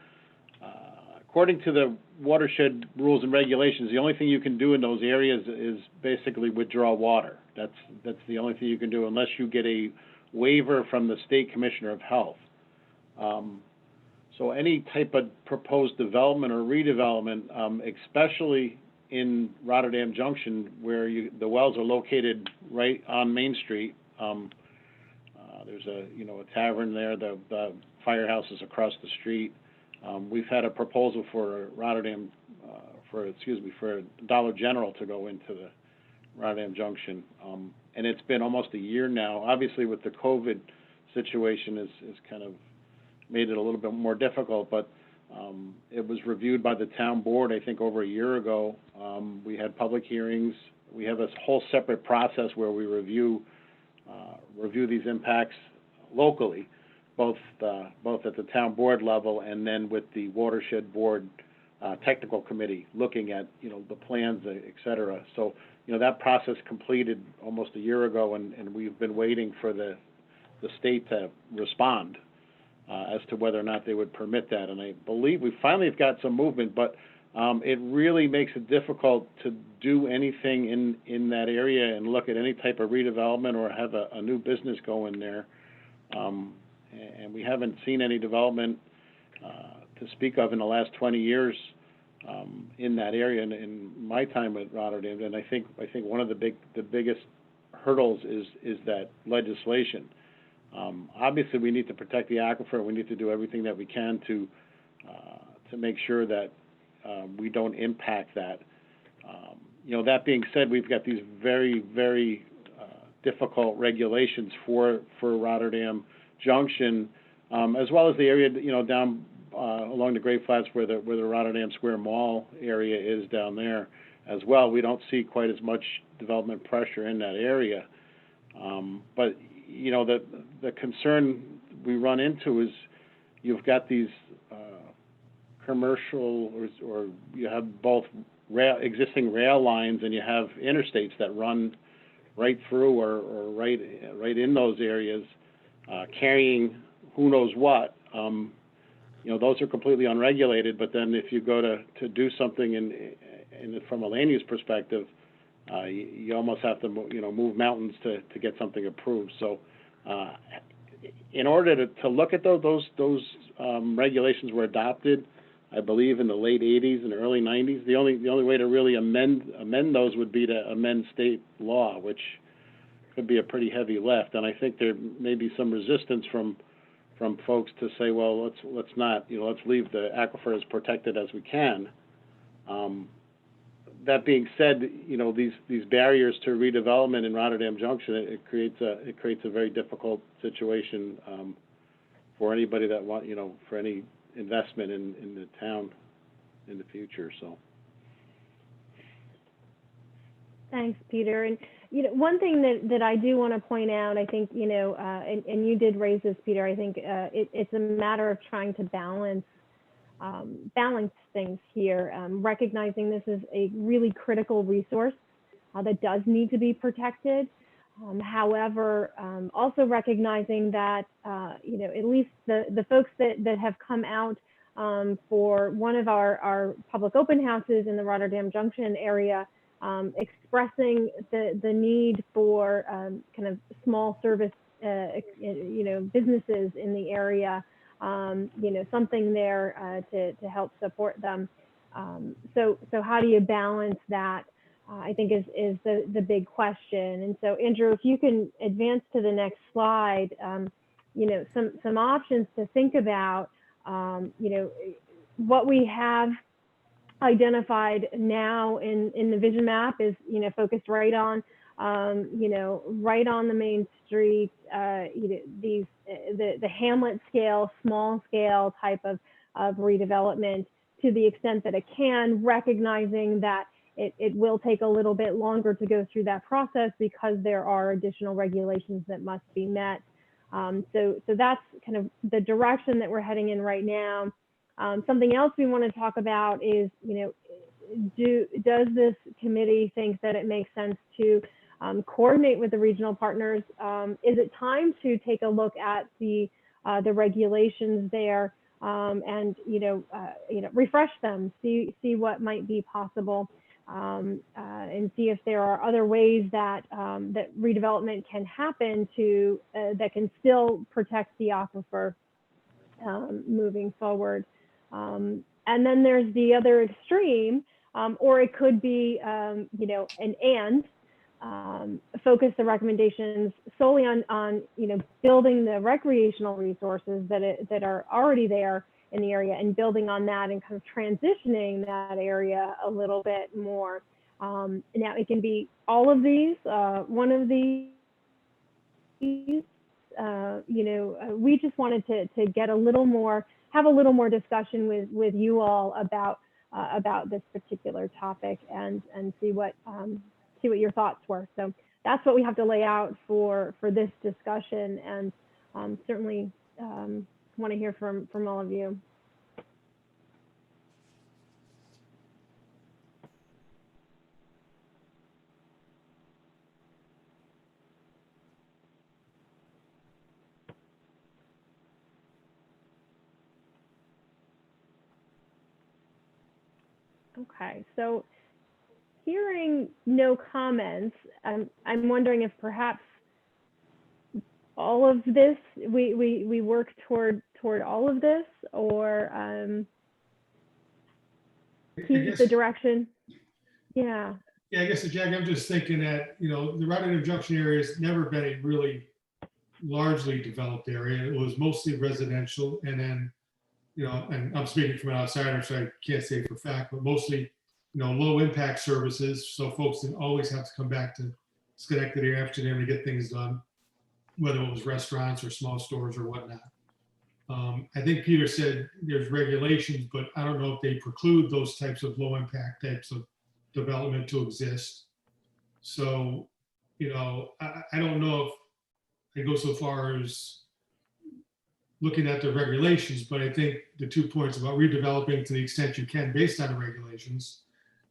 According to the watershed rules and regulations, the only thing you can do in those areas is basically withdraw water. That's the only thing you can do unless you get a waiver from the State Commissioner of Health. So any type of proposed development or redevelopment, especially in Rotterdam Junction, where the wells are located right on Main Street. There's a tavern there. The firehouse is across the street. We've had a proposal for Rotterdam, for Dollar General to go into the Rotterdam Junction, and it's been almost a year now. Obviously, with the COVID situation, is kind of made it a little bit more difficult, but it was reviewed by the town board, I think, over a year ago. We had public hearings. We have a whole separate process where we review these impacts locally, both at the town board level and then with the watershed board technical committee looking at the plans, et cetera. So that process completed almost a year ago, and we've been waiting for the state to respond as to whether or not they would permit that. And I believe we finally have got some movement, but it really makes it difficult to do anything in that area and look at any type of redevelopment or have a new business go in there. And we haven't seen any development to speak of in the last 20 years in that area in my time at Rotterdam. And I think one of the biggest hurdles is that legislation. Obviously, we need to protect the aquifer. We need to do everything that we can to make sure that we don't impact that. That being said, we've got these very, very difficult regulations for Rotterdam Junction, as well as the area down along the Great Flats where the Rotterdam Square Mall area is down there as well. We don't see quite as much development pressure in that area, but the concern we run into is you've got these commercial or you have both existing rail lines and you have interstates that run right through or right in those areas, carrying who knows what. Those are completely unregulated. But then if you go to do something from a land use perspective, you almost have to move mountains to get something approved. So in order to look at those regulations were adopted, I believe, in the late 80s and early 90s. The only way to really amend those would be to amend state law, which could be a pretty heavy lift. And I think there may be some resistance from folks to say, well, let's not, let's leave the aquifer as protected as we can. That being said, these barriers to redevelopment in Rotterdam Junction, it creates a very difficult situation for anybody that for any investment in the town in the future. So. Thanks, Peter. And one thing that I do want to point out, I think and you did raise this, Peter. I think it's a matter of trying to balance things here, recognizing this is a really critical resource that does need to be protected. However, also recognizing that at least the folks that have come out for one of our public open houses in the Rotterdam Junction area, expressing the need for kind of small service businesses in the area, something there to help support them. So how do you balance that? I think is the big question. And so, Andrew, if you can advance to the next slide, some options to think about. What we have identified now in the vision map is focused right on right on the main street, the hamlet scale, small scale type of redevelopment to the extent that it can, recognizing that it will take a little bit longer to go through that process because there are additional regulations that must be met. So that's kind of the direction that we're heading in right now. Something else we want to talk about is, does this committee think that it makes sense to coordinate with the regional partners? Is it time to take a look at the regulations there and refresh them, see what might be possible, and see if there are other ways that that redevelopment can happen that can still protect the aquifer moving forward. And then there's the other extreme, or it could be, focus the recommendations solely on building the recreational resources that are already there in the area and building on that and kind of transitioning that area a little bit more. Now it can be all of these, one of these. We just wanted to get have a little more discussion with you all about this particular topic and see what your thoughts were. So that's what we have to lay out for this discussion, and certainly want to hear from all of you. Okay, so hearing no comments, I'm wondering if perhaps all of this, we work toward all of this, or keep the direction. Yeah. Yeah, I guess, Jack, I'm just thinking that, the Rotterdam Junction area has never been a really largely developed area. It was mostly residential, and then, and I'm speaking from an outsider, so I can't say for a fact, but mostly, low impact services. So folks didn't always have to come back to Schenectady or Amsterdam to get things done, whether it was restaurants or small stores or whatnot. I think Peter said there's regulations, but I don't know if they preclude those types of low impact types of development to exist. So, I don't know if I go so far as looking at the regulations, but I think the 2 points about redeveloping to the extent you can based on the regulations,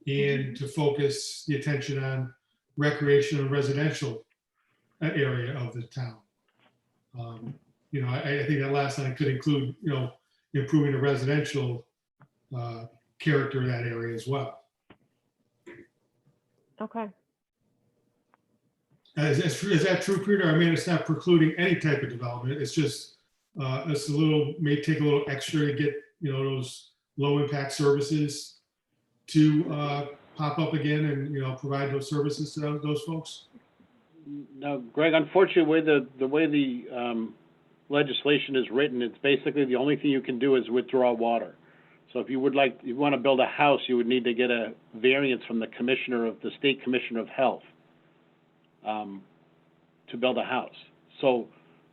and to focus the attention on recreation and residential area of the town. I think that last line could include, improving the residential character of that area as well. Okay. Is that true, Peter? I mean, it's not precluding any type of development. It's just may take a little extra to get those low impact services to pop up again and provide those services to those folks. Now, Greg, unfortunately, the way the legislation is written, it's basically the only thing you can do is withdraw water. So if you want to build a house, you would need to get a variance from the State Commissioner of Health to build a house. So,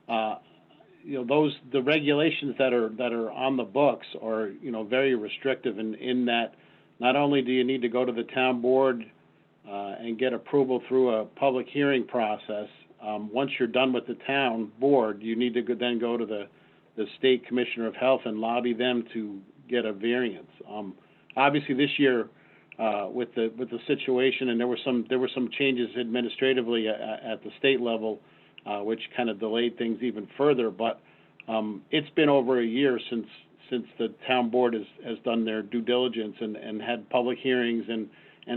the regulations that are on the books are, very restrictive in that not only do you need to go to the town board and get approval through a public hearing process, once you're done with the town board, you need to then go to the State Commissioner of Health and lobby them to get a variance. Obviously, this year with the situation, and there were some changes administratively at the state level, which kind of delayed things even further. But it's been over a year since the town board has done their due diligence and had public hearings and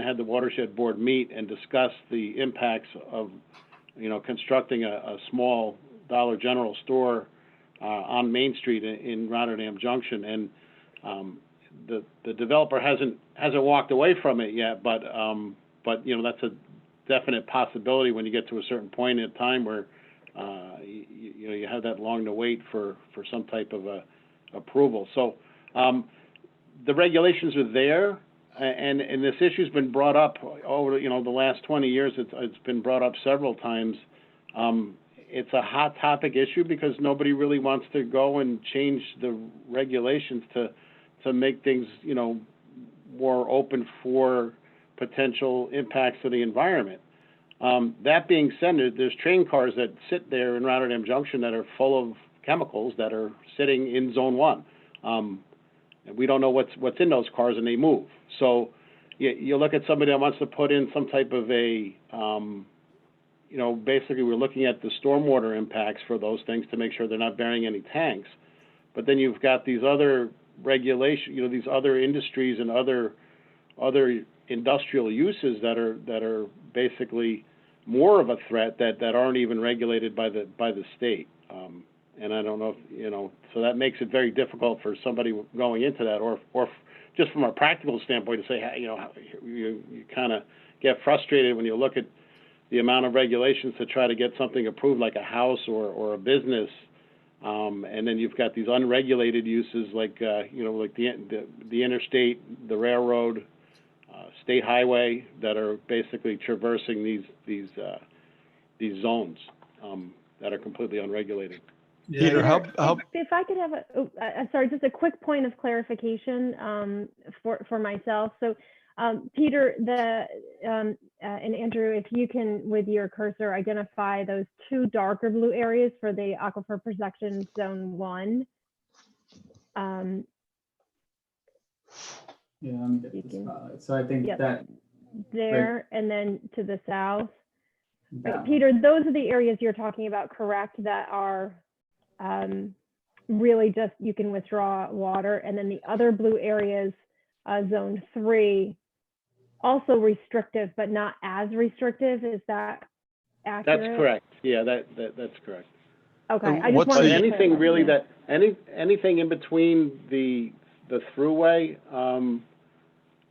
had the watershed board meet and discuss the impacts of constructing a small Dollar General store on Main Street in Rotterdam Junction. And the developer hasn't walked away from it yet, but that's a definite possibility when you get to a certain point in time where you have that long to wait for some type of approval. So the regulations are there, and this issue's been brought up over the last 20 years. It's been brought up several times. It's a hot topic issue because nobody really wants to go and change the regulations to make things more open for potential impacts to the environment. That being said, there's train cars that sit there in Rotterdam Junction that are full of chemicals that are sitting in Zone 1. And we don't know what's in those cars, and they move. So you look at somebody that wants to put in some type of a, basically we're looking at the stormwater impacts for those things to make sure they're not burying any tanks. But then you've got these other regulations, these other industries and other industrial uses that are basically more of a threat that aren't even regulated by the state. And I don't know if, so that makes it very difficult for somebody going into that, or just from a practical standpoint to say, you kind of get frustrated when you look at the amount of regulations to try to get something approved like a house or a business. And then you've got these unregulated uses like the interstate, the railroad, state highway that are basically traversing these zones that are completely unregulated. Peter, help. If I could have sorry, just a quick point of clarification for myself. So, Peter, and Andrew, if you can, with your cursor, identify those two darker blue areas for the Aquifer Protection Zone 1. Yeah, let me get this spotlight. So I think that there, right, and then to the south. Right, Peter, those are the areas you're talking about, correct? That are really just you can withdraw water, and then the other blue areas, Zone 3, also restrictive, but not as restrictive. Is that accurate? That's correct. Yeah, that's correct. Okay. I just wanted anything really that anything in between the thruway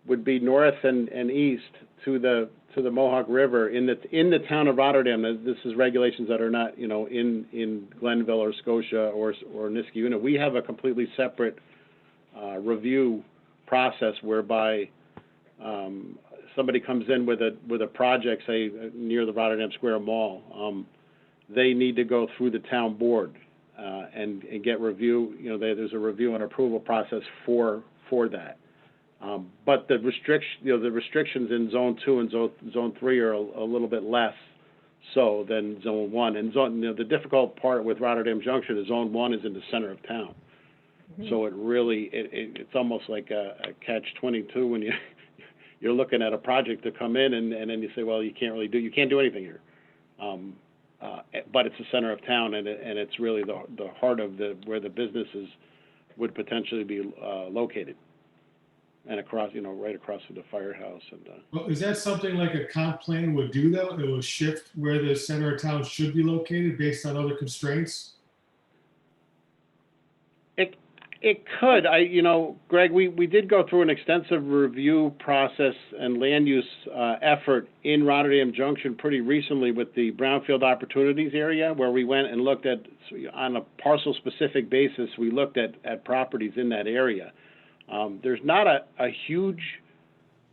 would be north and east to the Mohawk River in the town of Rotterdam. This is regulations that are not in Glenville or Scotia or Niskayuna. We have a completely separate review process whereby somebody comes in with a project, say near the Rotterdam Square Mall. They need to go through the town board and get review. There's a review and approval process for that. But the restrictions in Zone 2 and Zone 3 are a little bit less so than Zone 1. And the difficult part with Rotterdam Junction is Zone 1 is in the center of town. Mm-hmm. So it really it's almost like a catch-22 when you're looking at a project to come in and then you say, well, you can't do anything here. But it's the center of town, and it's really the heart of where the businesses would potentially be located, and across, right across from the firehouse. And well, is that something like a comp plan would do, though? It would shift where the center of town should be located based on other constraints? It could. Greg, we did go through an extensive review process and land use effort in Rotterdam Junction pretty recently with the Brownfield Opportunities area, where we went and looked at, on a parcel-specific basis, we looked at properties in that area. There's not a huge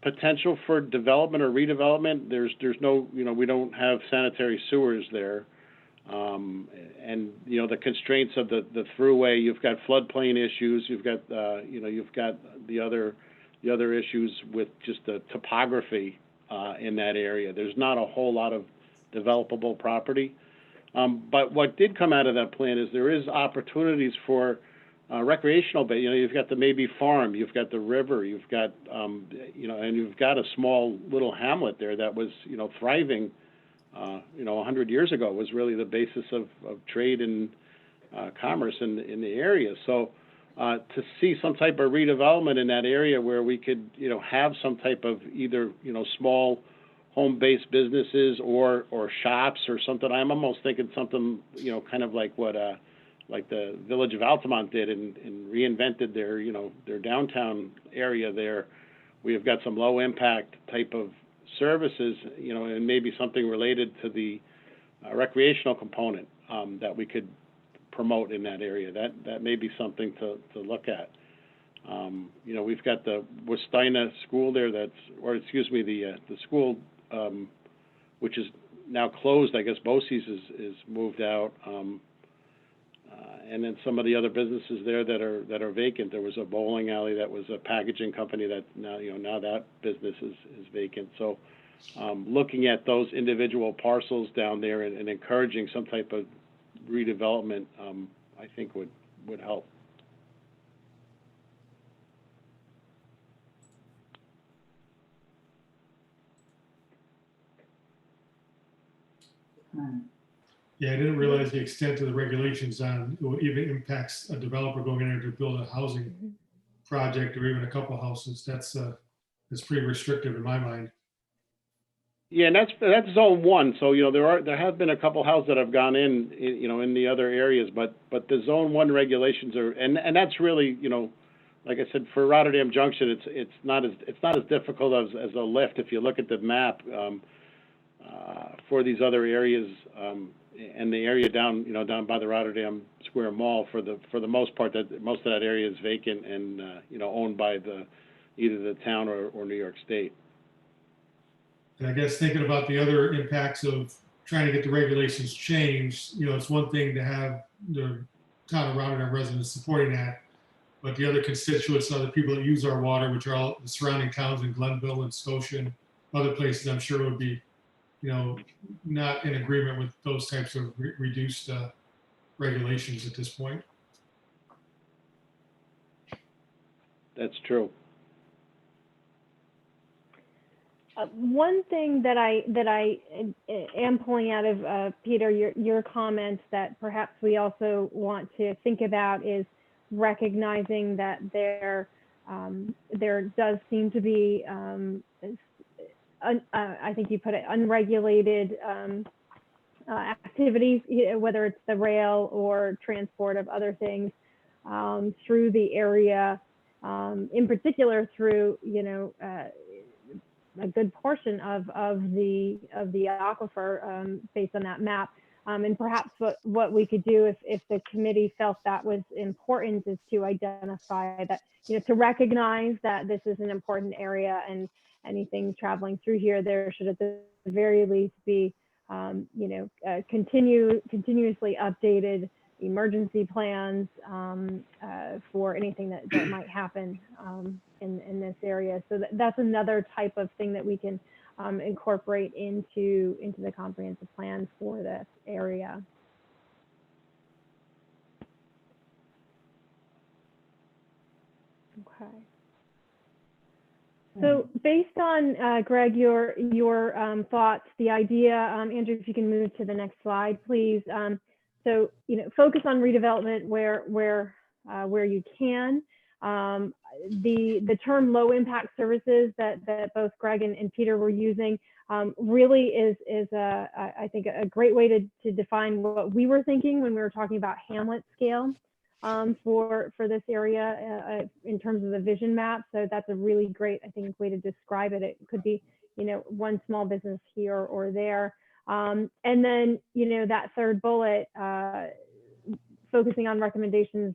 potential for development or redevelopment. There's no, we don't have sanitary sewers there. And the constraints of the thruway, you've got floodplain issues, you've got you've got the other issues with just the topography in that area. There's not a whole lot of developable property. But what did come out of that plan is there is opportunities for recreational, but you've got the Maybe Farm, you've got the river, you've got and you've got a small little hamlet there that was thriving. 100 years ago was really the basis of trade and commerce in the area. So to see some type of redevelopment in that area where we could, have some type of either, small home-based businesses or shops or something. I'm almost thinking something, kind of like what like the Village of Altamont did and reinvented their downtown area there. We have got some low-impact type of services, and maybe something related to the recreational component that we could promote in that area. That may be something to look at. We've got the Westina School there the school which is now closed. I guess Bosse's is moved out. And then some of the other businesses there that are vacant. There was a bowling alley that was a packaging company that now that business is vacant. So looking at those individual parcels down there and encouraging some type of redevelopment, I think would help. Yeah, I didn't realize the extent of the regulations on what even impacts a developer going in there to build a housing project or even a couple houses. That's pretty restrictive in my mind. Yeah, and that's zone 1. So there have been a couple houses that have gone in the other areas, but the zone 1 regulations are and that's really like I said, for Rotterdam Junction, it's not as difficult as a lift if you look at the map for these other areas. And the area down by the Rotterdam Square Mall, for the most part, that most of that area is vacant and owned by either the town or New York State. And I guess thinking about the other impacts of trying to get the regulations changed, it's one thing to have the town of Rotterdam residents supporting that, but the other constituents, other people that use our water, which are all the surrounding towns in Glenville and Scotia and other places, I'm sure would be not in agreement with those types of reduced regulations at this point. That's true. One thing that I am pulling out of Peter, your comments that perhaps we also want to think about is recognizing that there does seem to be I think you put it, unregulated activities, whether it's the rail or transport of other things through the area, in particular through a good portion of the aquifer based on that map. And perhaps what we could do if the committee felt that was important is to identify that, to recognize that this is an important area and anything traveling through here, there should at the very least be, continuously updated emergency plans for anything that might happen in this area. So that's another type of thing that we can incorporate into the comprehensive plan for this area. Okay. So based on, Greg, your thoughts, the idea, Andrew, if you can move to the next slide, please. So, focus on redevelopment where you can. The term low impact services that both Greg and Peter were using really is I think a great way to define what we were thinking when we were talking about hamlet scale. for this area in terms of the vision map. So that's a really great, I think, way to describe it. It could be, one small business here or there. And then, that third bullet, focusing on recommendations,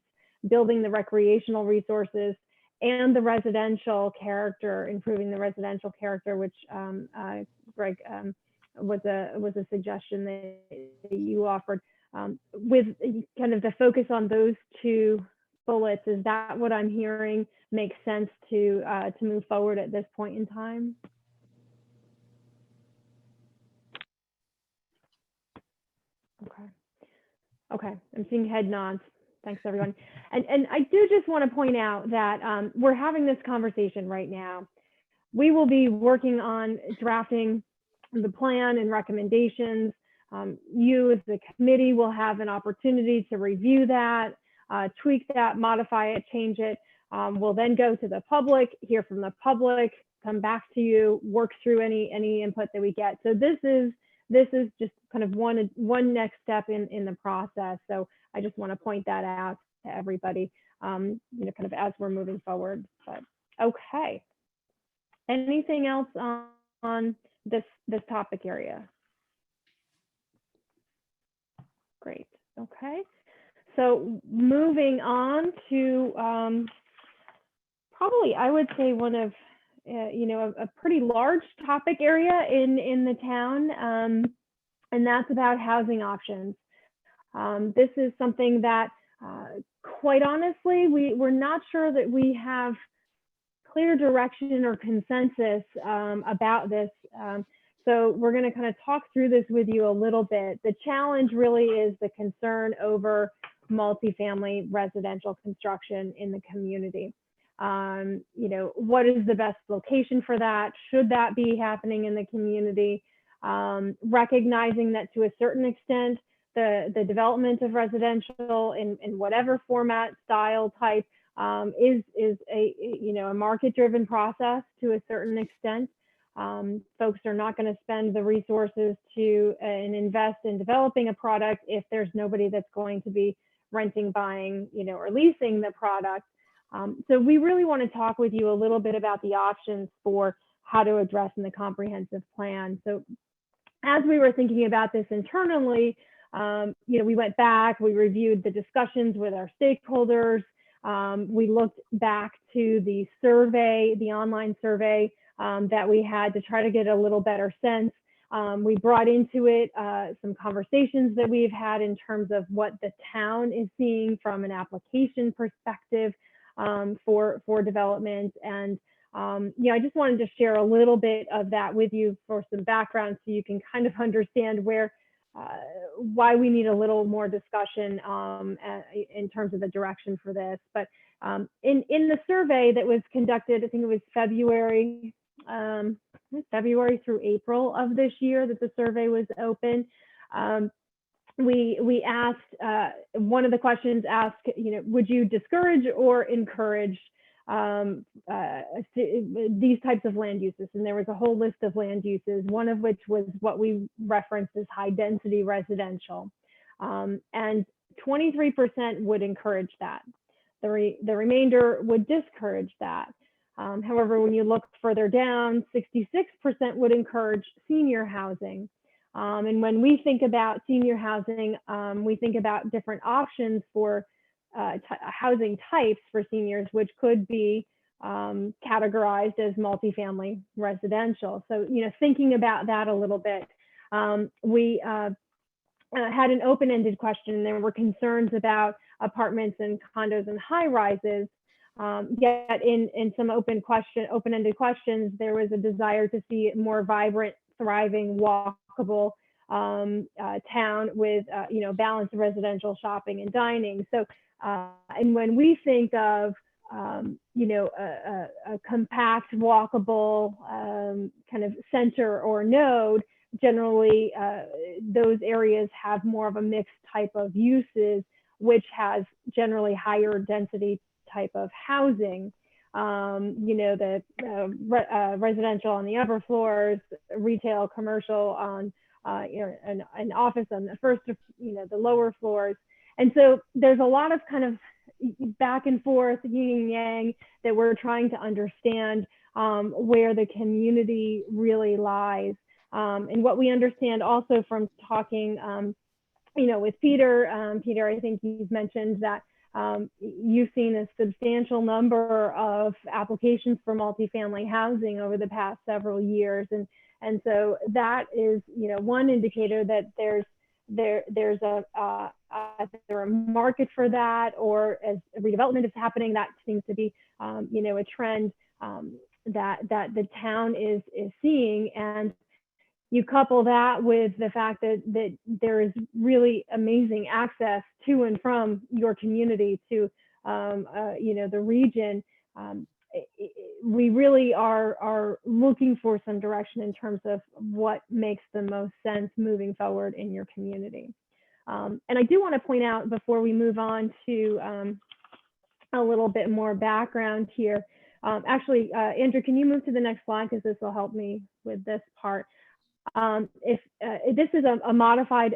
building the recreational resources and the residential character, improving the residential character, which Greg was a suggestion that you offered. With kind of the focus on those two bullets, is that what I'm hearing makes sense to move forward at this point in time? Okay, I'm seeing head nods. Thanks, everyone. And I do just want to point out that we're having this conversation right now. We will be working on drafting the plan and recommendations. You as the committee will have an opportunity to review that, tweak that, modify it, change it. We'll then go to the public, hear from the public, come back to you, work through any input that we get. So this is just kind of one next step in the process. So I just want to point that out to everybody, kind of as we're moving forward. But okay. Anything else on this topic area? Great. Okay. So moving on to probably, I would say, one of a pretty large topic area in the town, and that's about housing options. This is something that, quite honestly, we're not sure that we have clear direction or consensus about this. So we're going to kind of talk through this with you a little bit. The challenge really is the concern over multifamily residential construction in the community. What is the best location for that? Should that be happening in the community? Recognizing that to a certain extent, the development of residential in whatever format, style, type is a market-driven process to a certain extent. Folks are not going to spend the resources and invest in developing a product if there's nobody that's going to be renting, buying, or leasing the product. So we really want to talk with you a little bit about the options for how to address in the comprehensive plan. So as we were thinking about this internally, we went back, we reviewed the discussions with our stakeholders. We looked back to the survey, the online survey that we had to try to get a little better sense. We brought into it some conversations that we've had in terms of what the town is seeing from an application perspective for development. And I just wanted to share a little bit of that with you for some background so you can kind of understand why we need a little more discussion in terms of the direction for this. But in the survey that was conducted, I think it was February through April of this year that the survey was open. We asked, one of the questions asked, would you discourage or encourage these types of land uses? And there was a whole list of land uses, one of which was what we referenced as high density residential. And 23% would encourage that. The remainder would discourage that. However, when you look further down, 66% would encourage senior housing. And when we think about senior housing, we think about different options for housing types for seniors, which could be categorized as multifamily residential. So, thinking about that a little bit, we had an open-ended question. There were concerns about apartments and condos and high rises. Yet in some open-ended questions, there was a desire to see a more vibrant, thriving, walkable town with balance of residential, shopping, and dining. So, and when we think of a compact, walkable kind of center or node, generally those areas have more of a mixed type of uses, which has generally higher density type of housing. The residential on the upper floors, retail, commercial on an office on the first, the lower floors. And so there's a lot of kind of back and forth, yin and yang, that we're trying to understand where the community really lies. And what we understand also from talking, with Peter, Peter, I think you've mentioned that you've seen a substantial number of applications for multifamily housing over the past several years. And so that is, one indicator that there's a market for that, or as redevelopment is happening, that seems to be, a trend that the town is seeing. And you couple that with the fact that there is really amazing access to and from your community to, the region. We really are looking for some direction in terms of what makes the most sense moving forward in your community. And I do want to point out, before we move on to a little bit more background here, actually, Andrew, can you move to the next slide, because this will help me with this part. If this is a modified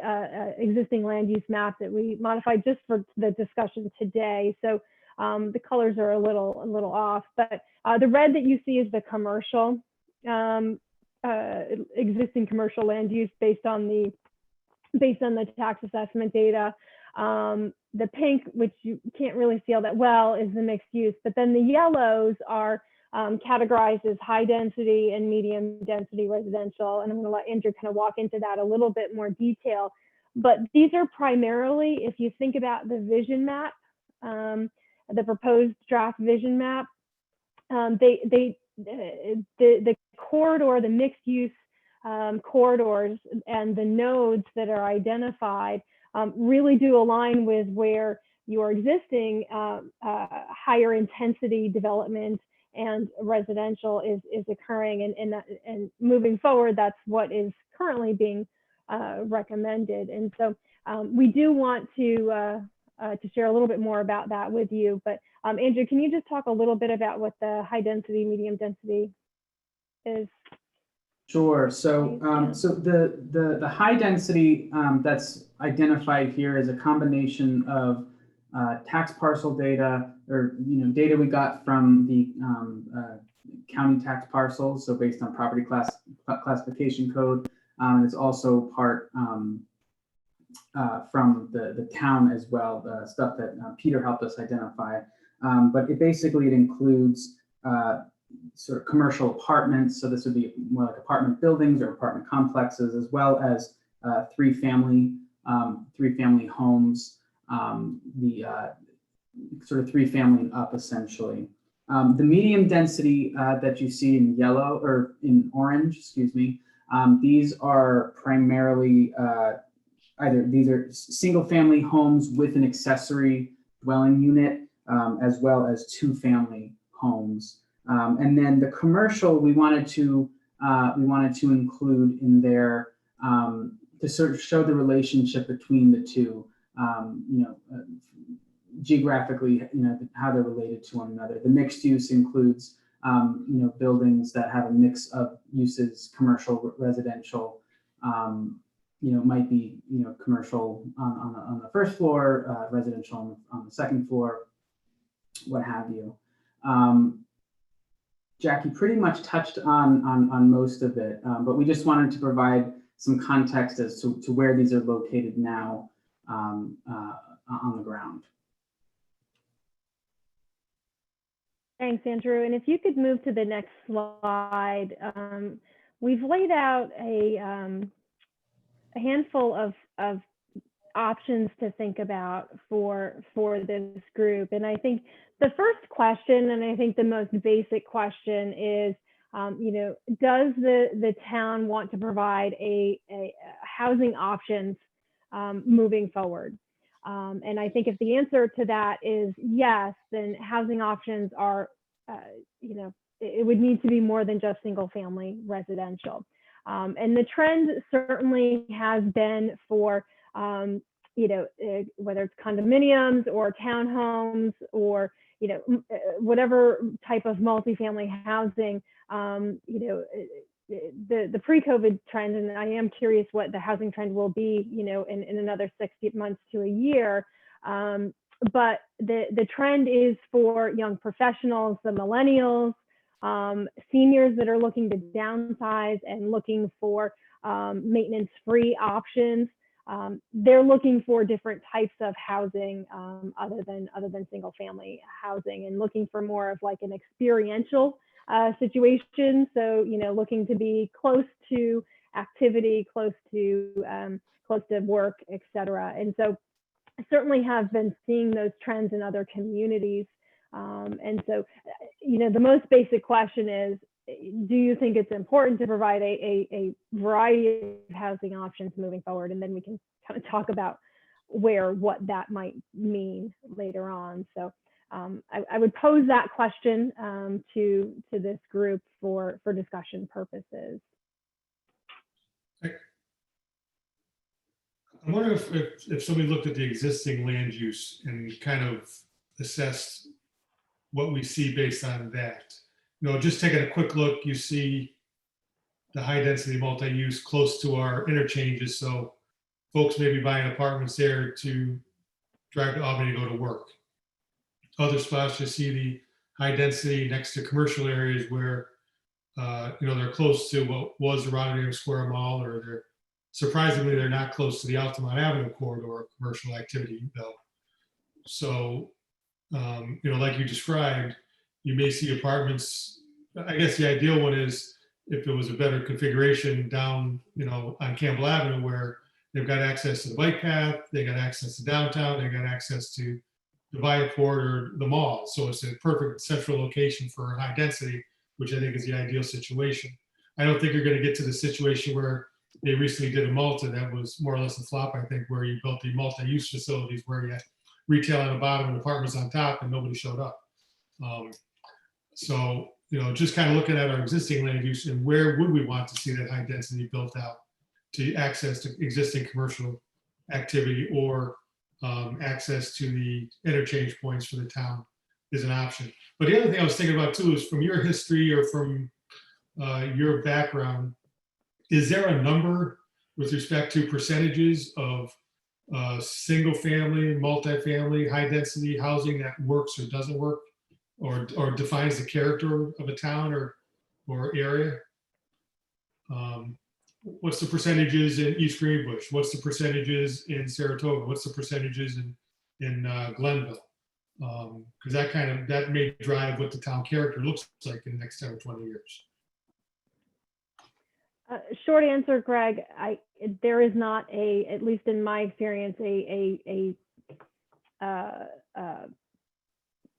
existing land use map that we modified just for the discussion today, so the colors are a little off, but the red that you see is the commercial existing commercial land use based on the tax assessment data. The pink, which you can't really see all that well, is the mixed use, but then the yellows are categorized as high density and medium density residential. And I'm going to let Andrew kind of walk into that a little bit more detail. But these are primarily, if you think about the vision map, the proposed draft vision map, the corridor, the mixed use corridors and the nodes that are identified really do align with where your existing higher intensity development and residential is occurring, and moving forward, that's what is currently being recommended. And so we do want to share a little bit more about that with you. But Andrew, can you just talk a little bit about what the high density, medium density is? Sure. So, so the high density that's identified here is a combination of tax parcel data, or data we got from the county tax parcels, so based on property classification code, and it's also part from the town as well, the stuff that Peter helped us identify. But it includes sort of commercial apartments, so this would be more like apartment buildings or apartment complexes, as well as three family homes, the sort of 3 family and up, essentially. The medium density that you see in yellow, or in orange, excuse me, these are primarily these are single family homes with an accessory dwelling unit, as well as 2 family homes. And then the commercial we wanted to include in there to sort of show the relationship between the two, geographically, how they're related to one another. The mixed use includes, buildings that have a mix of uses, commercial, residential, might be, commercial on the first floor, residential on the second floor, what have you. Jackie pretty much touched on most of it, but we just wanted to provide some context as to where these are located now on the ground. Thanks, Andrew. And if you could move to the next slide, we've laid out a handful of options to think about for this group. And I think the first question, and I think the most basic question, is, does the town want to provide a housing options moving forward? And I think if the answer to that is yes, then housing options are, it would need to be more than just single family residential. And the trend certainly has been for, whether it's condominiums or townhomes or, whatever type of multifamily housing, the pre-COVID trend, and I am curious what the housing trend will be, in another 60 months to a year, but the trend is for young professionals, the millennials, seniors that are looking to downsize and looking for maintenance-free options. They're looking for different types of housing other than single-family housing, and looking for more of like an experiential situation. So, you know, looking to be close to activity, close to work, et cetera. And so I certainly have been seeing those trends in other communities. And so, you know, the most basic question is, do you think it's important to provide a variety of housing options moving forward? And then we can kind of talk about what that might mean later on. So I would pose that question to this group for discussion purposes. I wonder if somebody looked at the existing land use and kind of assessed what we see based on that. You know, just taking a quick look, you see the high density multi-use close to our interchanges. So folks may be buying apartments there to drive to Albany to go to work. Other spots, you see the high density next to commercial areas where, you know, they're close to what was the Rotterdam Square Mall, or they're surprisingly, they're not close to the Altamont Avenue corridor of commercial activity though. So, you know, like you described, you may see apartments. I guess the ideal one is if it was a better configuration down, you know, on Campbell Avenue, where they've got access to the bike path, they got access to downtown, they got access to the Viaport or the mall. So it's a perfect central location for high density, which I think is the ideal situation. I don't think you're going to get to the situation where they recently did a Malta that was more or less a flop, I think, where you built the multi-use facilities where you had retail on the bottom and apartments on top and nobody showed up. So, you know, just kind of looking at our existing land use and where would we want to see that high density built out to access to existing commercial activity, or access to the interchange points for the town is an option. But the other thing I was thinking about too is, from your history or from your background, is there a number with respect to percentages of single family, multifamily, high density housing that works or doesn't work, or defines the character of a town or area? What's the percentages in East Greenbush? What's the percentages in Saratoga? What's the percentages in Glenville? Because that may drive what the town character looks like in the next 10 or 20 years. Short answer, Greg, there is not at least in my experience, a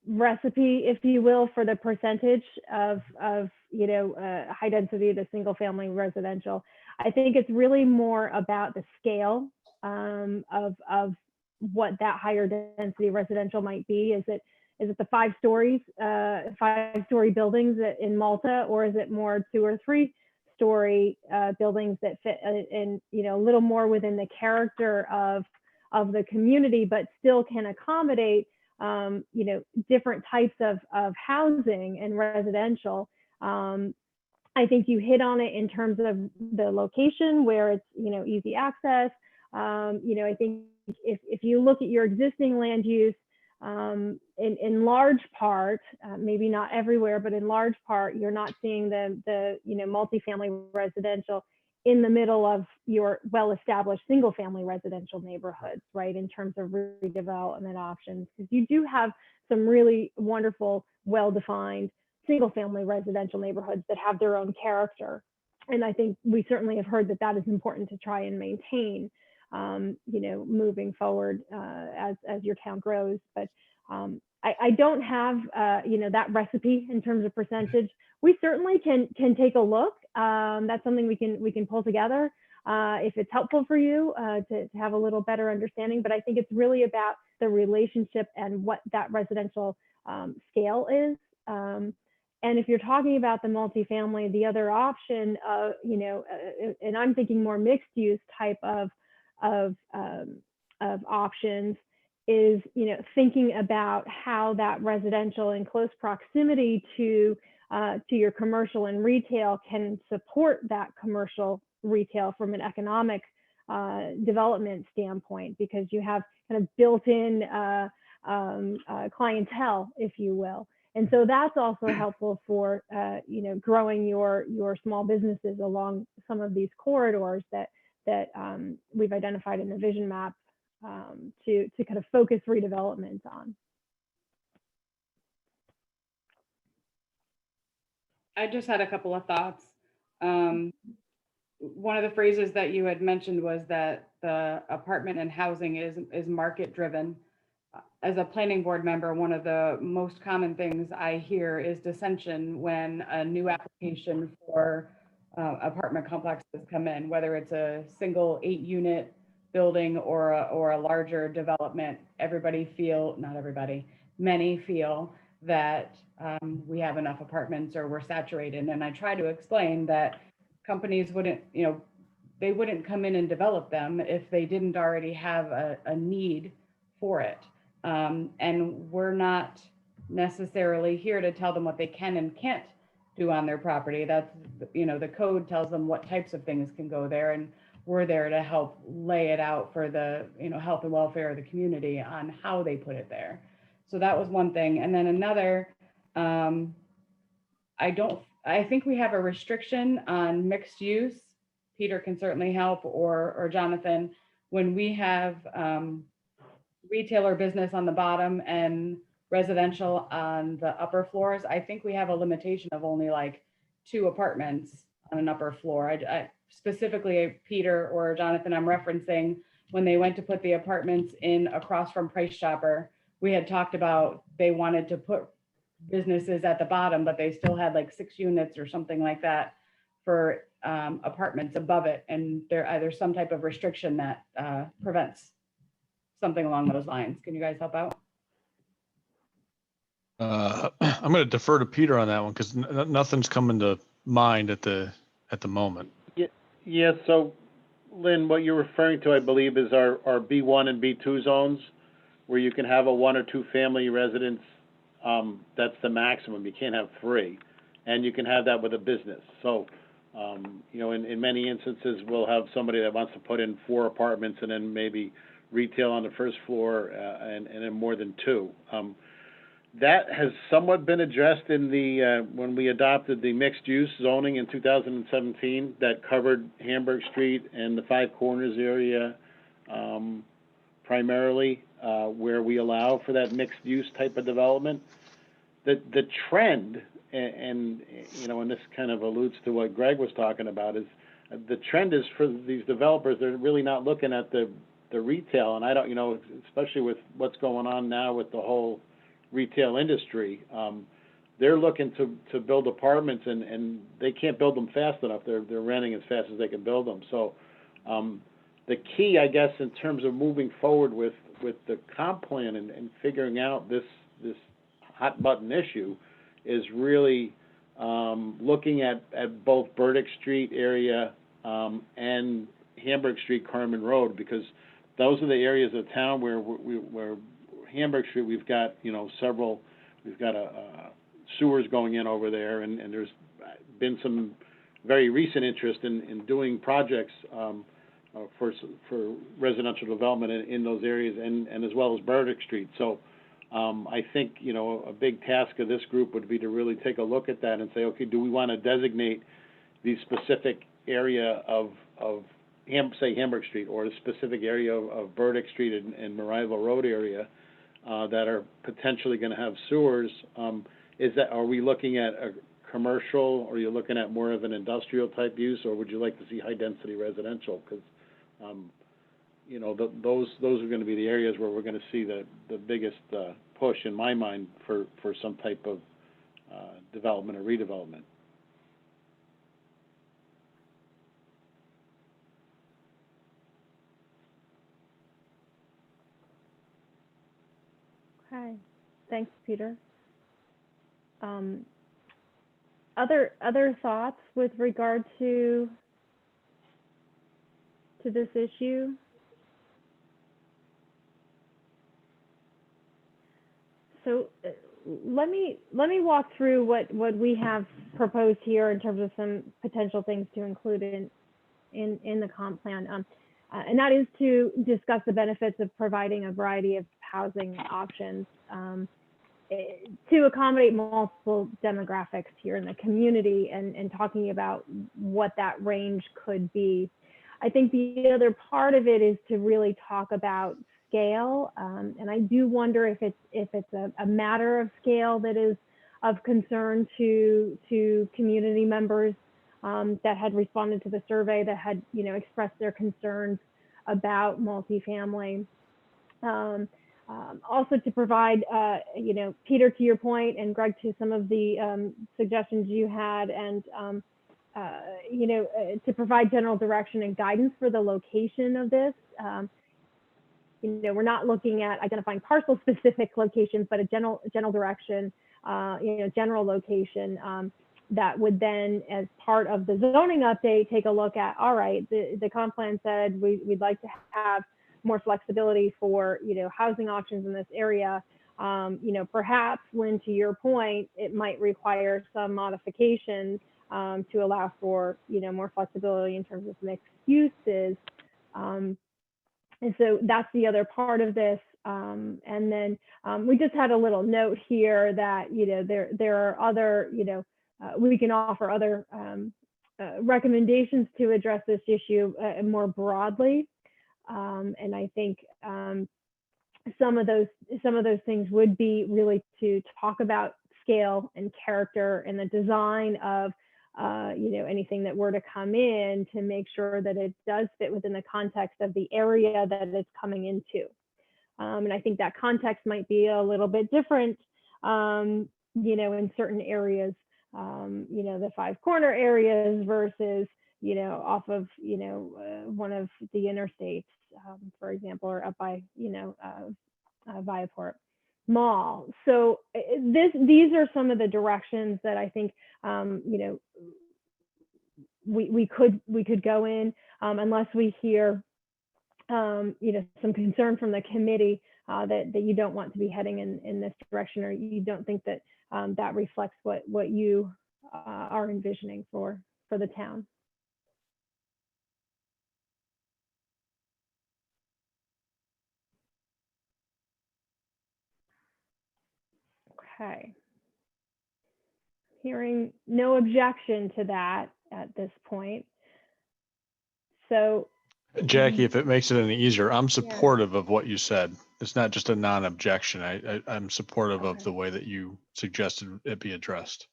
recipe, if you will, for the percentage of you know, high density to single family residential. I think it's really more about the scale of what that higher density residential might be. Is it the 5 stories, 5-story buildings in Malta, or is it more 2 or 3-story buildings that fit in, you know, a little more within the character of the community, but still can accommodate, you know, different types of housing and residential. I think you hit on it in terms of the location where it's, you know, easy access. You know, I think if you look at your existing land use, in large part, maybe not everywhere, but in large part, you're not seeing the you know, multifamily residential in the middle of your well-established single-family residential neighborhoods, right? In terms of redevelopment options, because you do have some really wonderful, well-defined single-family residential neighborhoods that have their own character, and I think we certainly have heard that is important to try and maintain. You know, moving forward as your town grows. But I don't have you know, that recipe in terms of percentage. We certainly can take a look. That's something we can pull together if it's helpful for you to have a little better understanding. But I think it's really about the relationship and what that residential scale is. And if you're talking about the multifamily, the other option, you know, and I'm thinking more mixed use type of options, is, you know, thinking about how that residential in close proximity to your commercial and retail can support that commercial retail from an economic development standpoint, because you have kind of built-in clientele, if you will. And so that's also helpful for, growing your small businesses along some of these corridors that we've identified in the vision map to kind of focus redevelopment on. I just had a couple of thoughts. One of the phrases that you had mentioned was that the apartment and housing is market driven. As a planning board member, one of the most common things I hear is dissension when a new application for apartment complexes come in, whether it's a single 8-unit building or a larger development. Many feel that we have enough apartments or we're saturated. And I try to explain that companies wouldn't come in and develop them if they didn't already have a need for it. And we're not necessarily here to tell them what they can and can't do on their property. That's, the code tells them what types of things can go there, and we're there to help lay it out for the, health and welfare of the community on how they put it there. So that was one thing. And then another, I think we have a restriction on mixed use. Peter can certainly help, or Jonathan, when we have retail or business on the bottom and residential on the upper floors. I think we have a limitation of only like 2 apartments on an upper floor. I specifically, Peter or Jonathan, I'm referencing when they went to put the apartments in across from Price Chopper, we had talked about they wanted to put businesses at the bottom, but they still had like 6 units or something like that for apartments above it. And there's some type of restriction that prevents something along those lines. Can you guys help out? I'm going to defer to Peter on that one because nothing's coming to mind at the moment. Yeah, so Lynn, what you're referring to, I believe, is our B1 and B2 zones where you can have a 1 or 2 family residence. That's the maximum. You can't have 3. And you can have that with a business. So, in many instances, we'll have somebody that wants to put in 4 apartments and then maybe retail on the first floor and then more than 2. That has somewhat been addressed in the when we adopted the mixed use zoning in 2017 that covered Hamburg Street and the 5 Corners area primarily, where we allow for that mixed use type of development. The trend, and this kind of alludes to what Greg was talking about, is the trend is for these developers, they're really not looking at the retail, and I don't, especially with what's going on now with the whole retail industry, they're looking to build apartments and they can't build them fast enough. They're renting as fast as they can build them. So the key, I guess, in terms of moving forward with the comp plan and figuring out this hot button issue is really looking at both Burdick Street area and Hamburg Street, Carmen Road, because those are the areas of town where Hamburg Street, we've got, we've got sewers going in over there, and there's been some very recent interest in doing projects for residential development in those areas, and as well as Burdick Street. So I think, a big task of this group would be to really take a look at that and say, okay, do we want to designate the specific area of say Hamburg Street, or a specific area of Burdick Street and Maryville Road area that are potentially going to have sewers? Are we looking at a commercial, or are you looking at more of an industrial type use, or would you like to see high density residential? Because those are going to be the areas where we're going to see the biggest push, in my mind, for some type of development or redevelopment. Okay, thanks, Peter. Other thoughts with regard to this issue? So let me walk through what we have proposed here in terms of some potential things to include in the comp plan. and that is to discuss the benefits of providing a variety of housing options to accommodate multiple demographics here in the community, and talking about what that range could be. I think the other part of it is to really talk about scale, and I do wonder if it's a matter of scale that is of concern to community members that had responded to the survey, that had expressed their concerns about multifamily. Also to provide, Peter, to your point, and Greg, to some of the suggestions you had, and to provide general direction and guidance for the location of this. We're not looking at identifying parcel-specific locations, but a general direction, general location that would then, as part of the zoning update, take a look at, all right, the comp plan said we'd like to have more flexibility for, housing options in this area. Perhaps, Lynn, to your point, it might require some modifications to allow for, more flexibility in terms of mixed uses. And so that's the other part of this. And then we just had a little note here that, there are other, we can offer other recommendations to address this issue more broadly. And I think some of those things would be really to talk about scale and character and the design of anything that were to come in, to make sure that it does fit within the context of the area that it's coming into. And I think that context might be a little bit different, in certain areas, the five corner areas versus, off of, one of the interstates, for example, or up by, Viaport Mall. So these are some of the directions that I think, we could go in, unless we hear, some concern from the committee that you don't want to be heading in this direction, or you don't think that that reflects what you are envisioning for the town. Okay. Hearing no objection to that at this point. So, Jackie, if it makes it any easier, I'm supportive of what you said. It's not just a non-objection. I'm supportive of the way that you suggested it be addressed.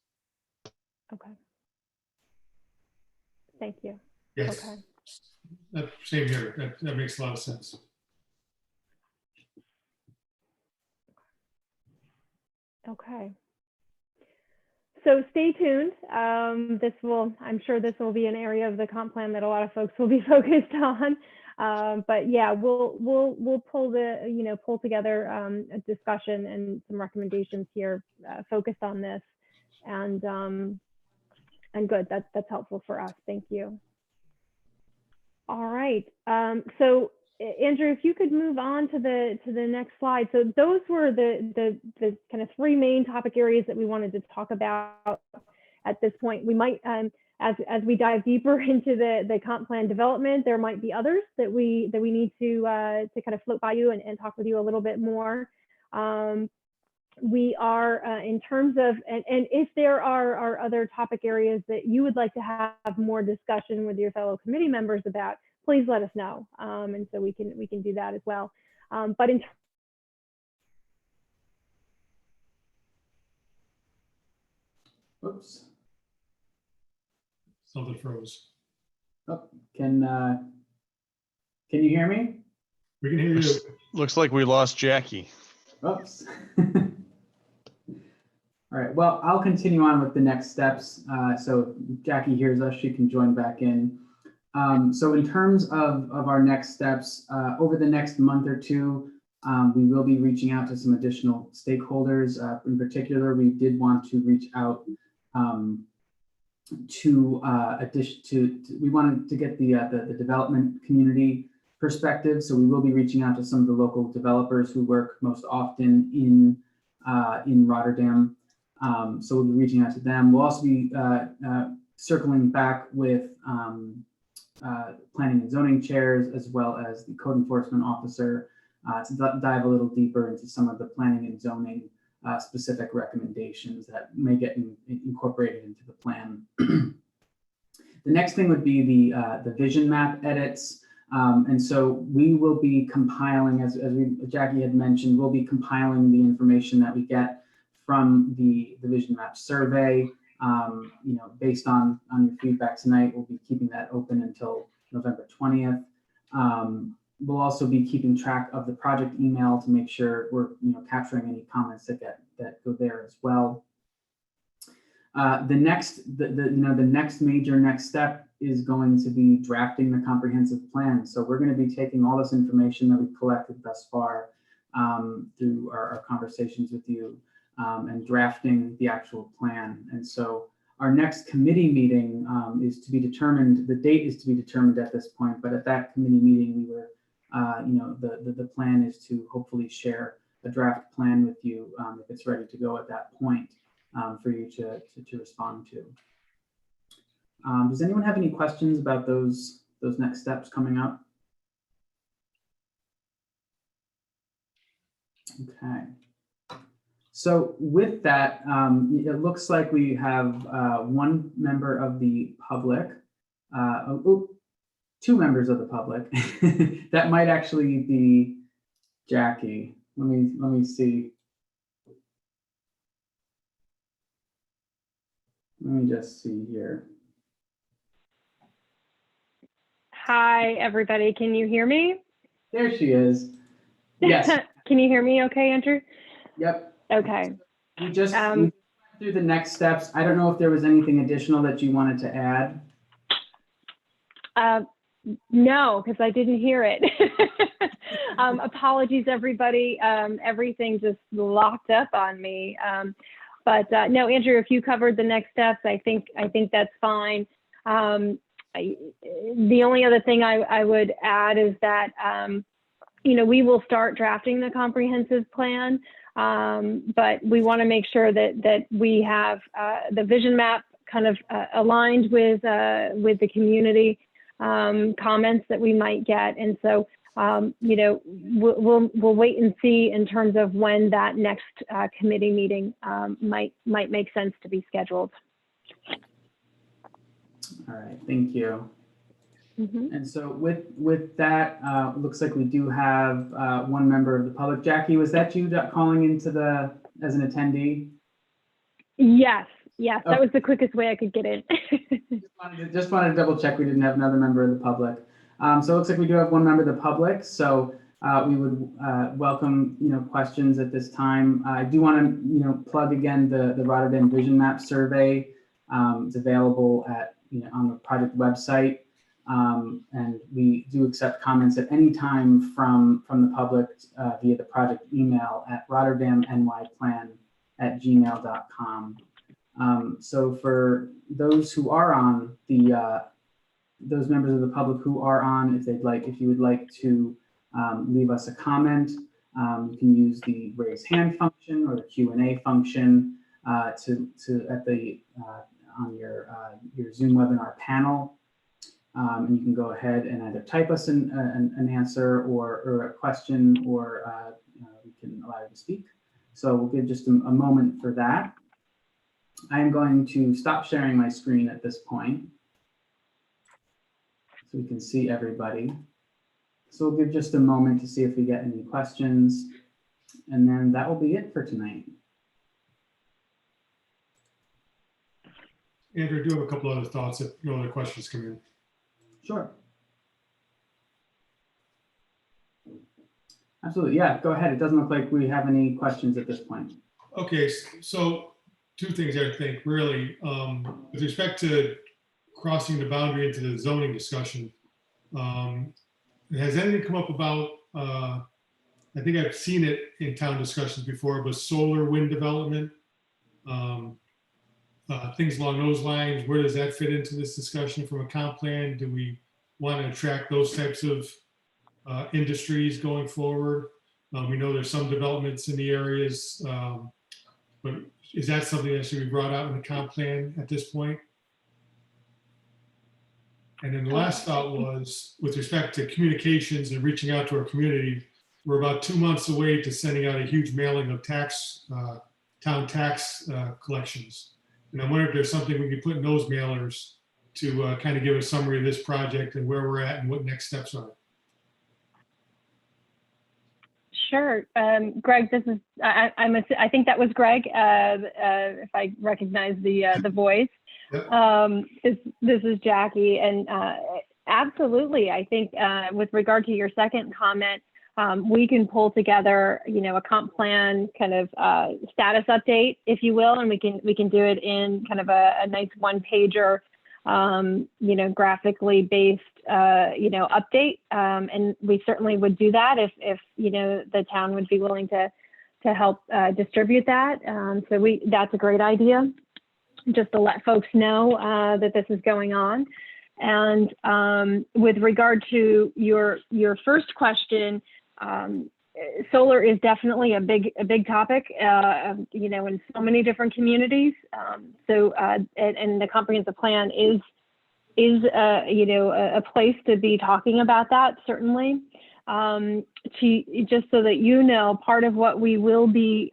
Okay. Thank you. Yes. Okay. Same here. That makes a lot of sense. Okay. So stay tuned. I'm sure this will be an area of the comp plan that a lot of folks will be focused on. But yeah, we'll pull together a discussion and some recommendations here focused on this, and good. That's helpful for us. Thank you. All right. So Andrew, if you could move on to the next slide. So those were the kind of three main topic areas that we wanted to talk about at this point. We might, as we dive deeper into the comp plan development, there might be others that we need to kind of float by you and talk with you a little bit more. We are in terms of, and if there are other topic areas that you would like to have more discussion with your fellow committee members about, please let us know, and so we can do that as well. But in Oops. Something froze. Oh, can you hear me? We can hear you. Looks like we lost Jackie. Oops. All right, well, I'll continue on with the next steps. So if Jackie hears us, she can join back in. So in terms of our next steps, over the next month or two, we will be reaching out to some additional stakeholders. In particular, we did want to reach out we wanted to get the development community perspective. So we will be reaching out to some of the local developers who work most often in Rotterdam. So we'll be reaching out to them. We'll also be circling back with planning and zoning chairs, as well as the code enforcement officer, to dive a little deeper into some of the planning and zoning specific recommendations that may get incorporated into the plan. The next thing would be the vision map edits. And so we will be compiling, as Jackie had mentioned, we'll be compiling the information that we get from the vision map survey. Based on your feedback tonight, we'll be keeping that open until November 20th. We'll also be keeping track of the project email to make sure we're capturing any comments that go there as well. The next major step is going to be drafting the comprehensive plan. So we're going to be taking all this information that we've collected thus far through our conversations with you and drafting the actual plan. And so our next committee meeting is to be determined. The date is to be determined at this point, but at that committee meeting, we were, the plan is to hopefully share a draft plan with you if it's ready to go at that point for you to respond to. Does anyone have any questions about those next steps coming up? Okay. So with that, it looks like we have one member of the public, two members of the public. That might actually be Jackie. Let me see. Let me just see here. Hi, everybody. Can you hear me? There she is. Yes. Can you hear me okay, Andrew? Yep. Okay. We just went through the next steps. I don't know if there was anything additional that you wanted to add. No, because I didn't hear it. Apologies, everybody. Everything just locked up on me. But no, Andrew, if you covered the next steps, I think that's fine. The only other thing I would add is that, we will start drafting the comprehensive plan, but we want to make sure that we have the vision map kind of aligned with the community comments that we might get. And so, we'll wait and see in terms of when that next committee meeting might make sense to be scheduled. All right, thank you. Mm-hmm. And so with that, it looks like we do have one member of the public. Jackie, was that you calling into as an attendee? Yes, okay. That was the quickest way I could get in. just wanted to double check we didn't have another member of the public. So it looks like we do have one member of the public. So we would welcome questions at this time. I do want to plug again the Rotterdam Vision Map survey. It's available on the project website. And we do accept comments at any time from the public via the project email at rotterdamnyplan@gmail.com. So for those who are on those members of the public who are on, if you would like to leave us a comment, you can use the raise hand function or the Q&A function on your Zoom webinar panel. And you can go ahead and either type us an answer or a question, or we can allow you to speak. So we'll give just a moment for that. I am going to stop sharing my screen at this point so we can see everybody. So we'll give just a moment to see if we get any questions, and then that will be it for tonight. Andrew, I do have a couple other thoughts if no other questions come in. Sure. Absolutely. Yeah, go ahead. It doesn't look like we have any questions at this point. Okay, so two things I think really, with respect to crossing the boundary into the zoning discussion, has anything come up about, I think I've seen it in town discussions before, but solar wind development, things along those lines. Where does that fit into this discussion from a comp plan? Do we want to attract those types of industries going forward? We know there's some developments in the areas, but is that something that should be brought out in the comp plan at this point? And then the last thought was, with respect to communications and reaching out to our community, we're about 2 months away to sending out a huge mailing of town tax collections. And I wonder if there's something we could put in those mailers to kind of give a summary of this project and where we're at and what next steps are. Sure. Greg, this is, I think that was Greg, if I recognize the voice. Yep. This is Jackie, and absolutely, I think with regard to your second comment, we can pull together, a comp plan kind of status update, if you will, and we can do it in kind of a nice one-pager, graphically based, update. And we certainly would do that if the town would be willing to help distribute that. So that's a great idea, just to let folks know that this is going on. And with regard to your first question, solar is definitely a big topic, in so many different communities. And the comprehensive plan is a place to be talking about that, certainly. Just so that part of what we will be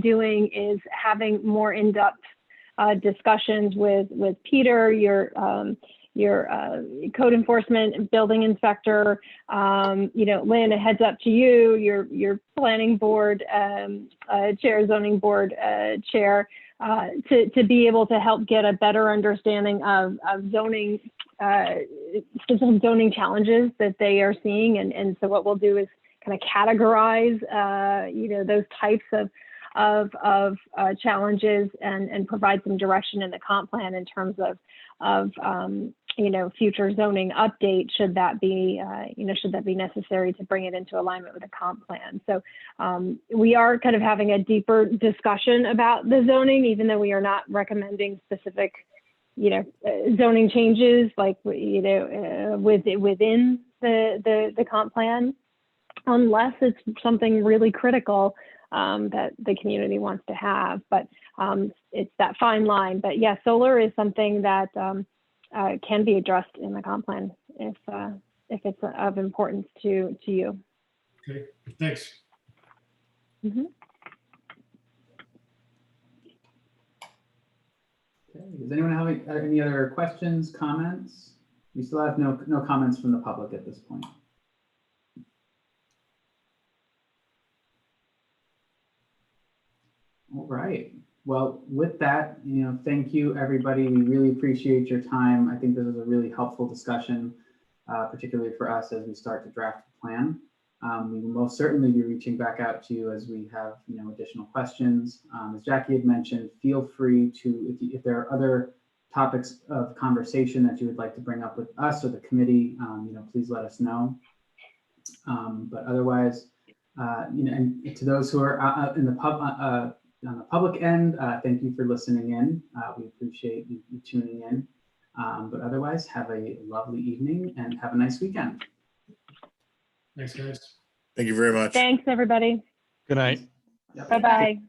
doing is having more in-depth discussions with Peter, your code enforcement and building inspector, Lynn, a heads up to you, your planning board chair, zoning board chair, to be able to help get a better understanding of zoning, specific zoning challenges that they are seeing. And so what we'll do is kind of categorize, those types of challenges and provide some direction in the comp plan in terms of future zoning update, should that be necessary to bring it into alignment with the comp plan. So we are kind of having a deeper discussion about the zoning, even though we are not recommending specific, zoning changes like, within the comp plan, unless it's something really critical that the community wants to have. But it's that fine line. But yeah, solar is something that can be addressed in the comp plan if it's of importance to you. Okay, thanks. Okay. Does anyone have any other questions, comments? We still have no comments from the public at this point. All right. Well, with that, thank you, everybody. We really appreciate your time. I think this is a really helpful discussion, particularly for us as we start to draft the plan. We will most certainly be reaching back out to you as we have, additional questions. As Jackie had mentioned, feel free to, if there are other topics of conversation that you would like to bring up with us or the committee, please let us know. But otherwise, and to those who are out in the pub, on the public end, thank you for listening in. We appreciate you tuning in. But otherwise, have a lovely evening and have a nice weekend. Thanks, guys. Thank you very much. Thanks, everybody. Good night. Yep. Bye-bye.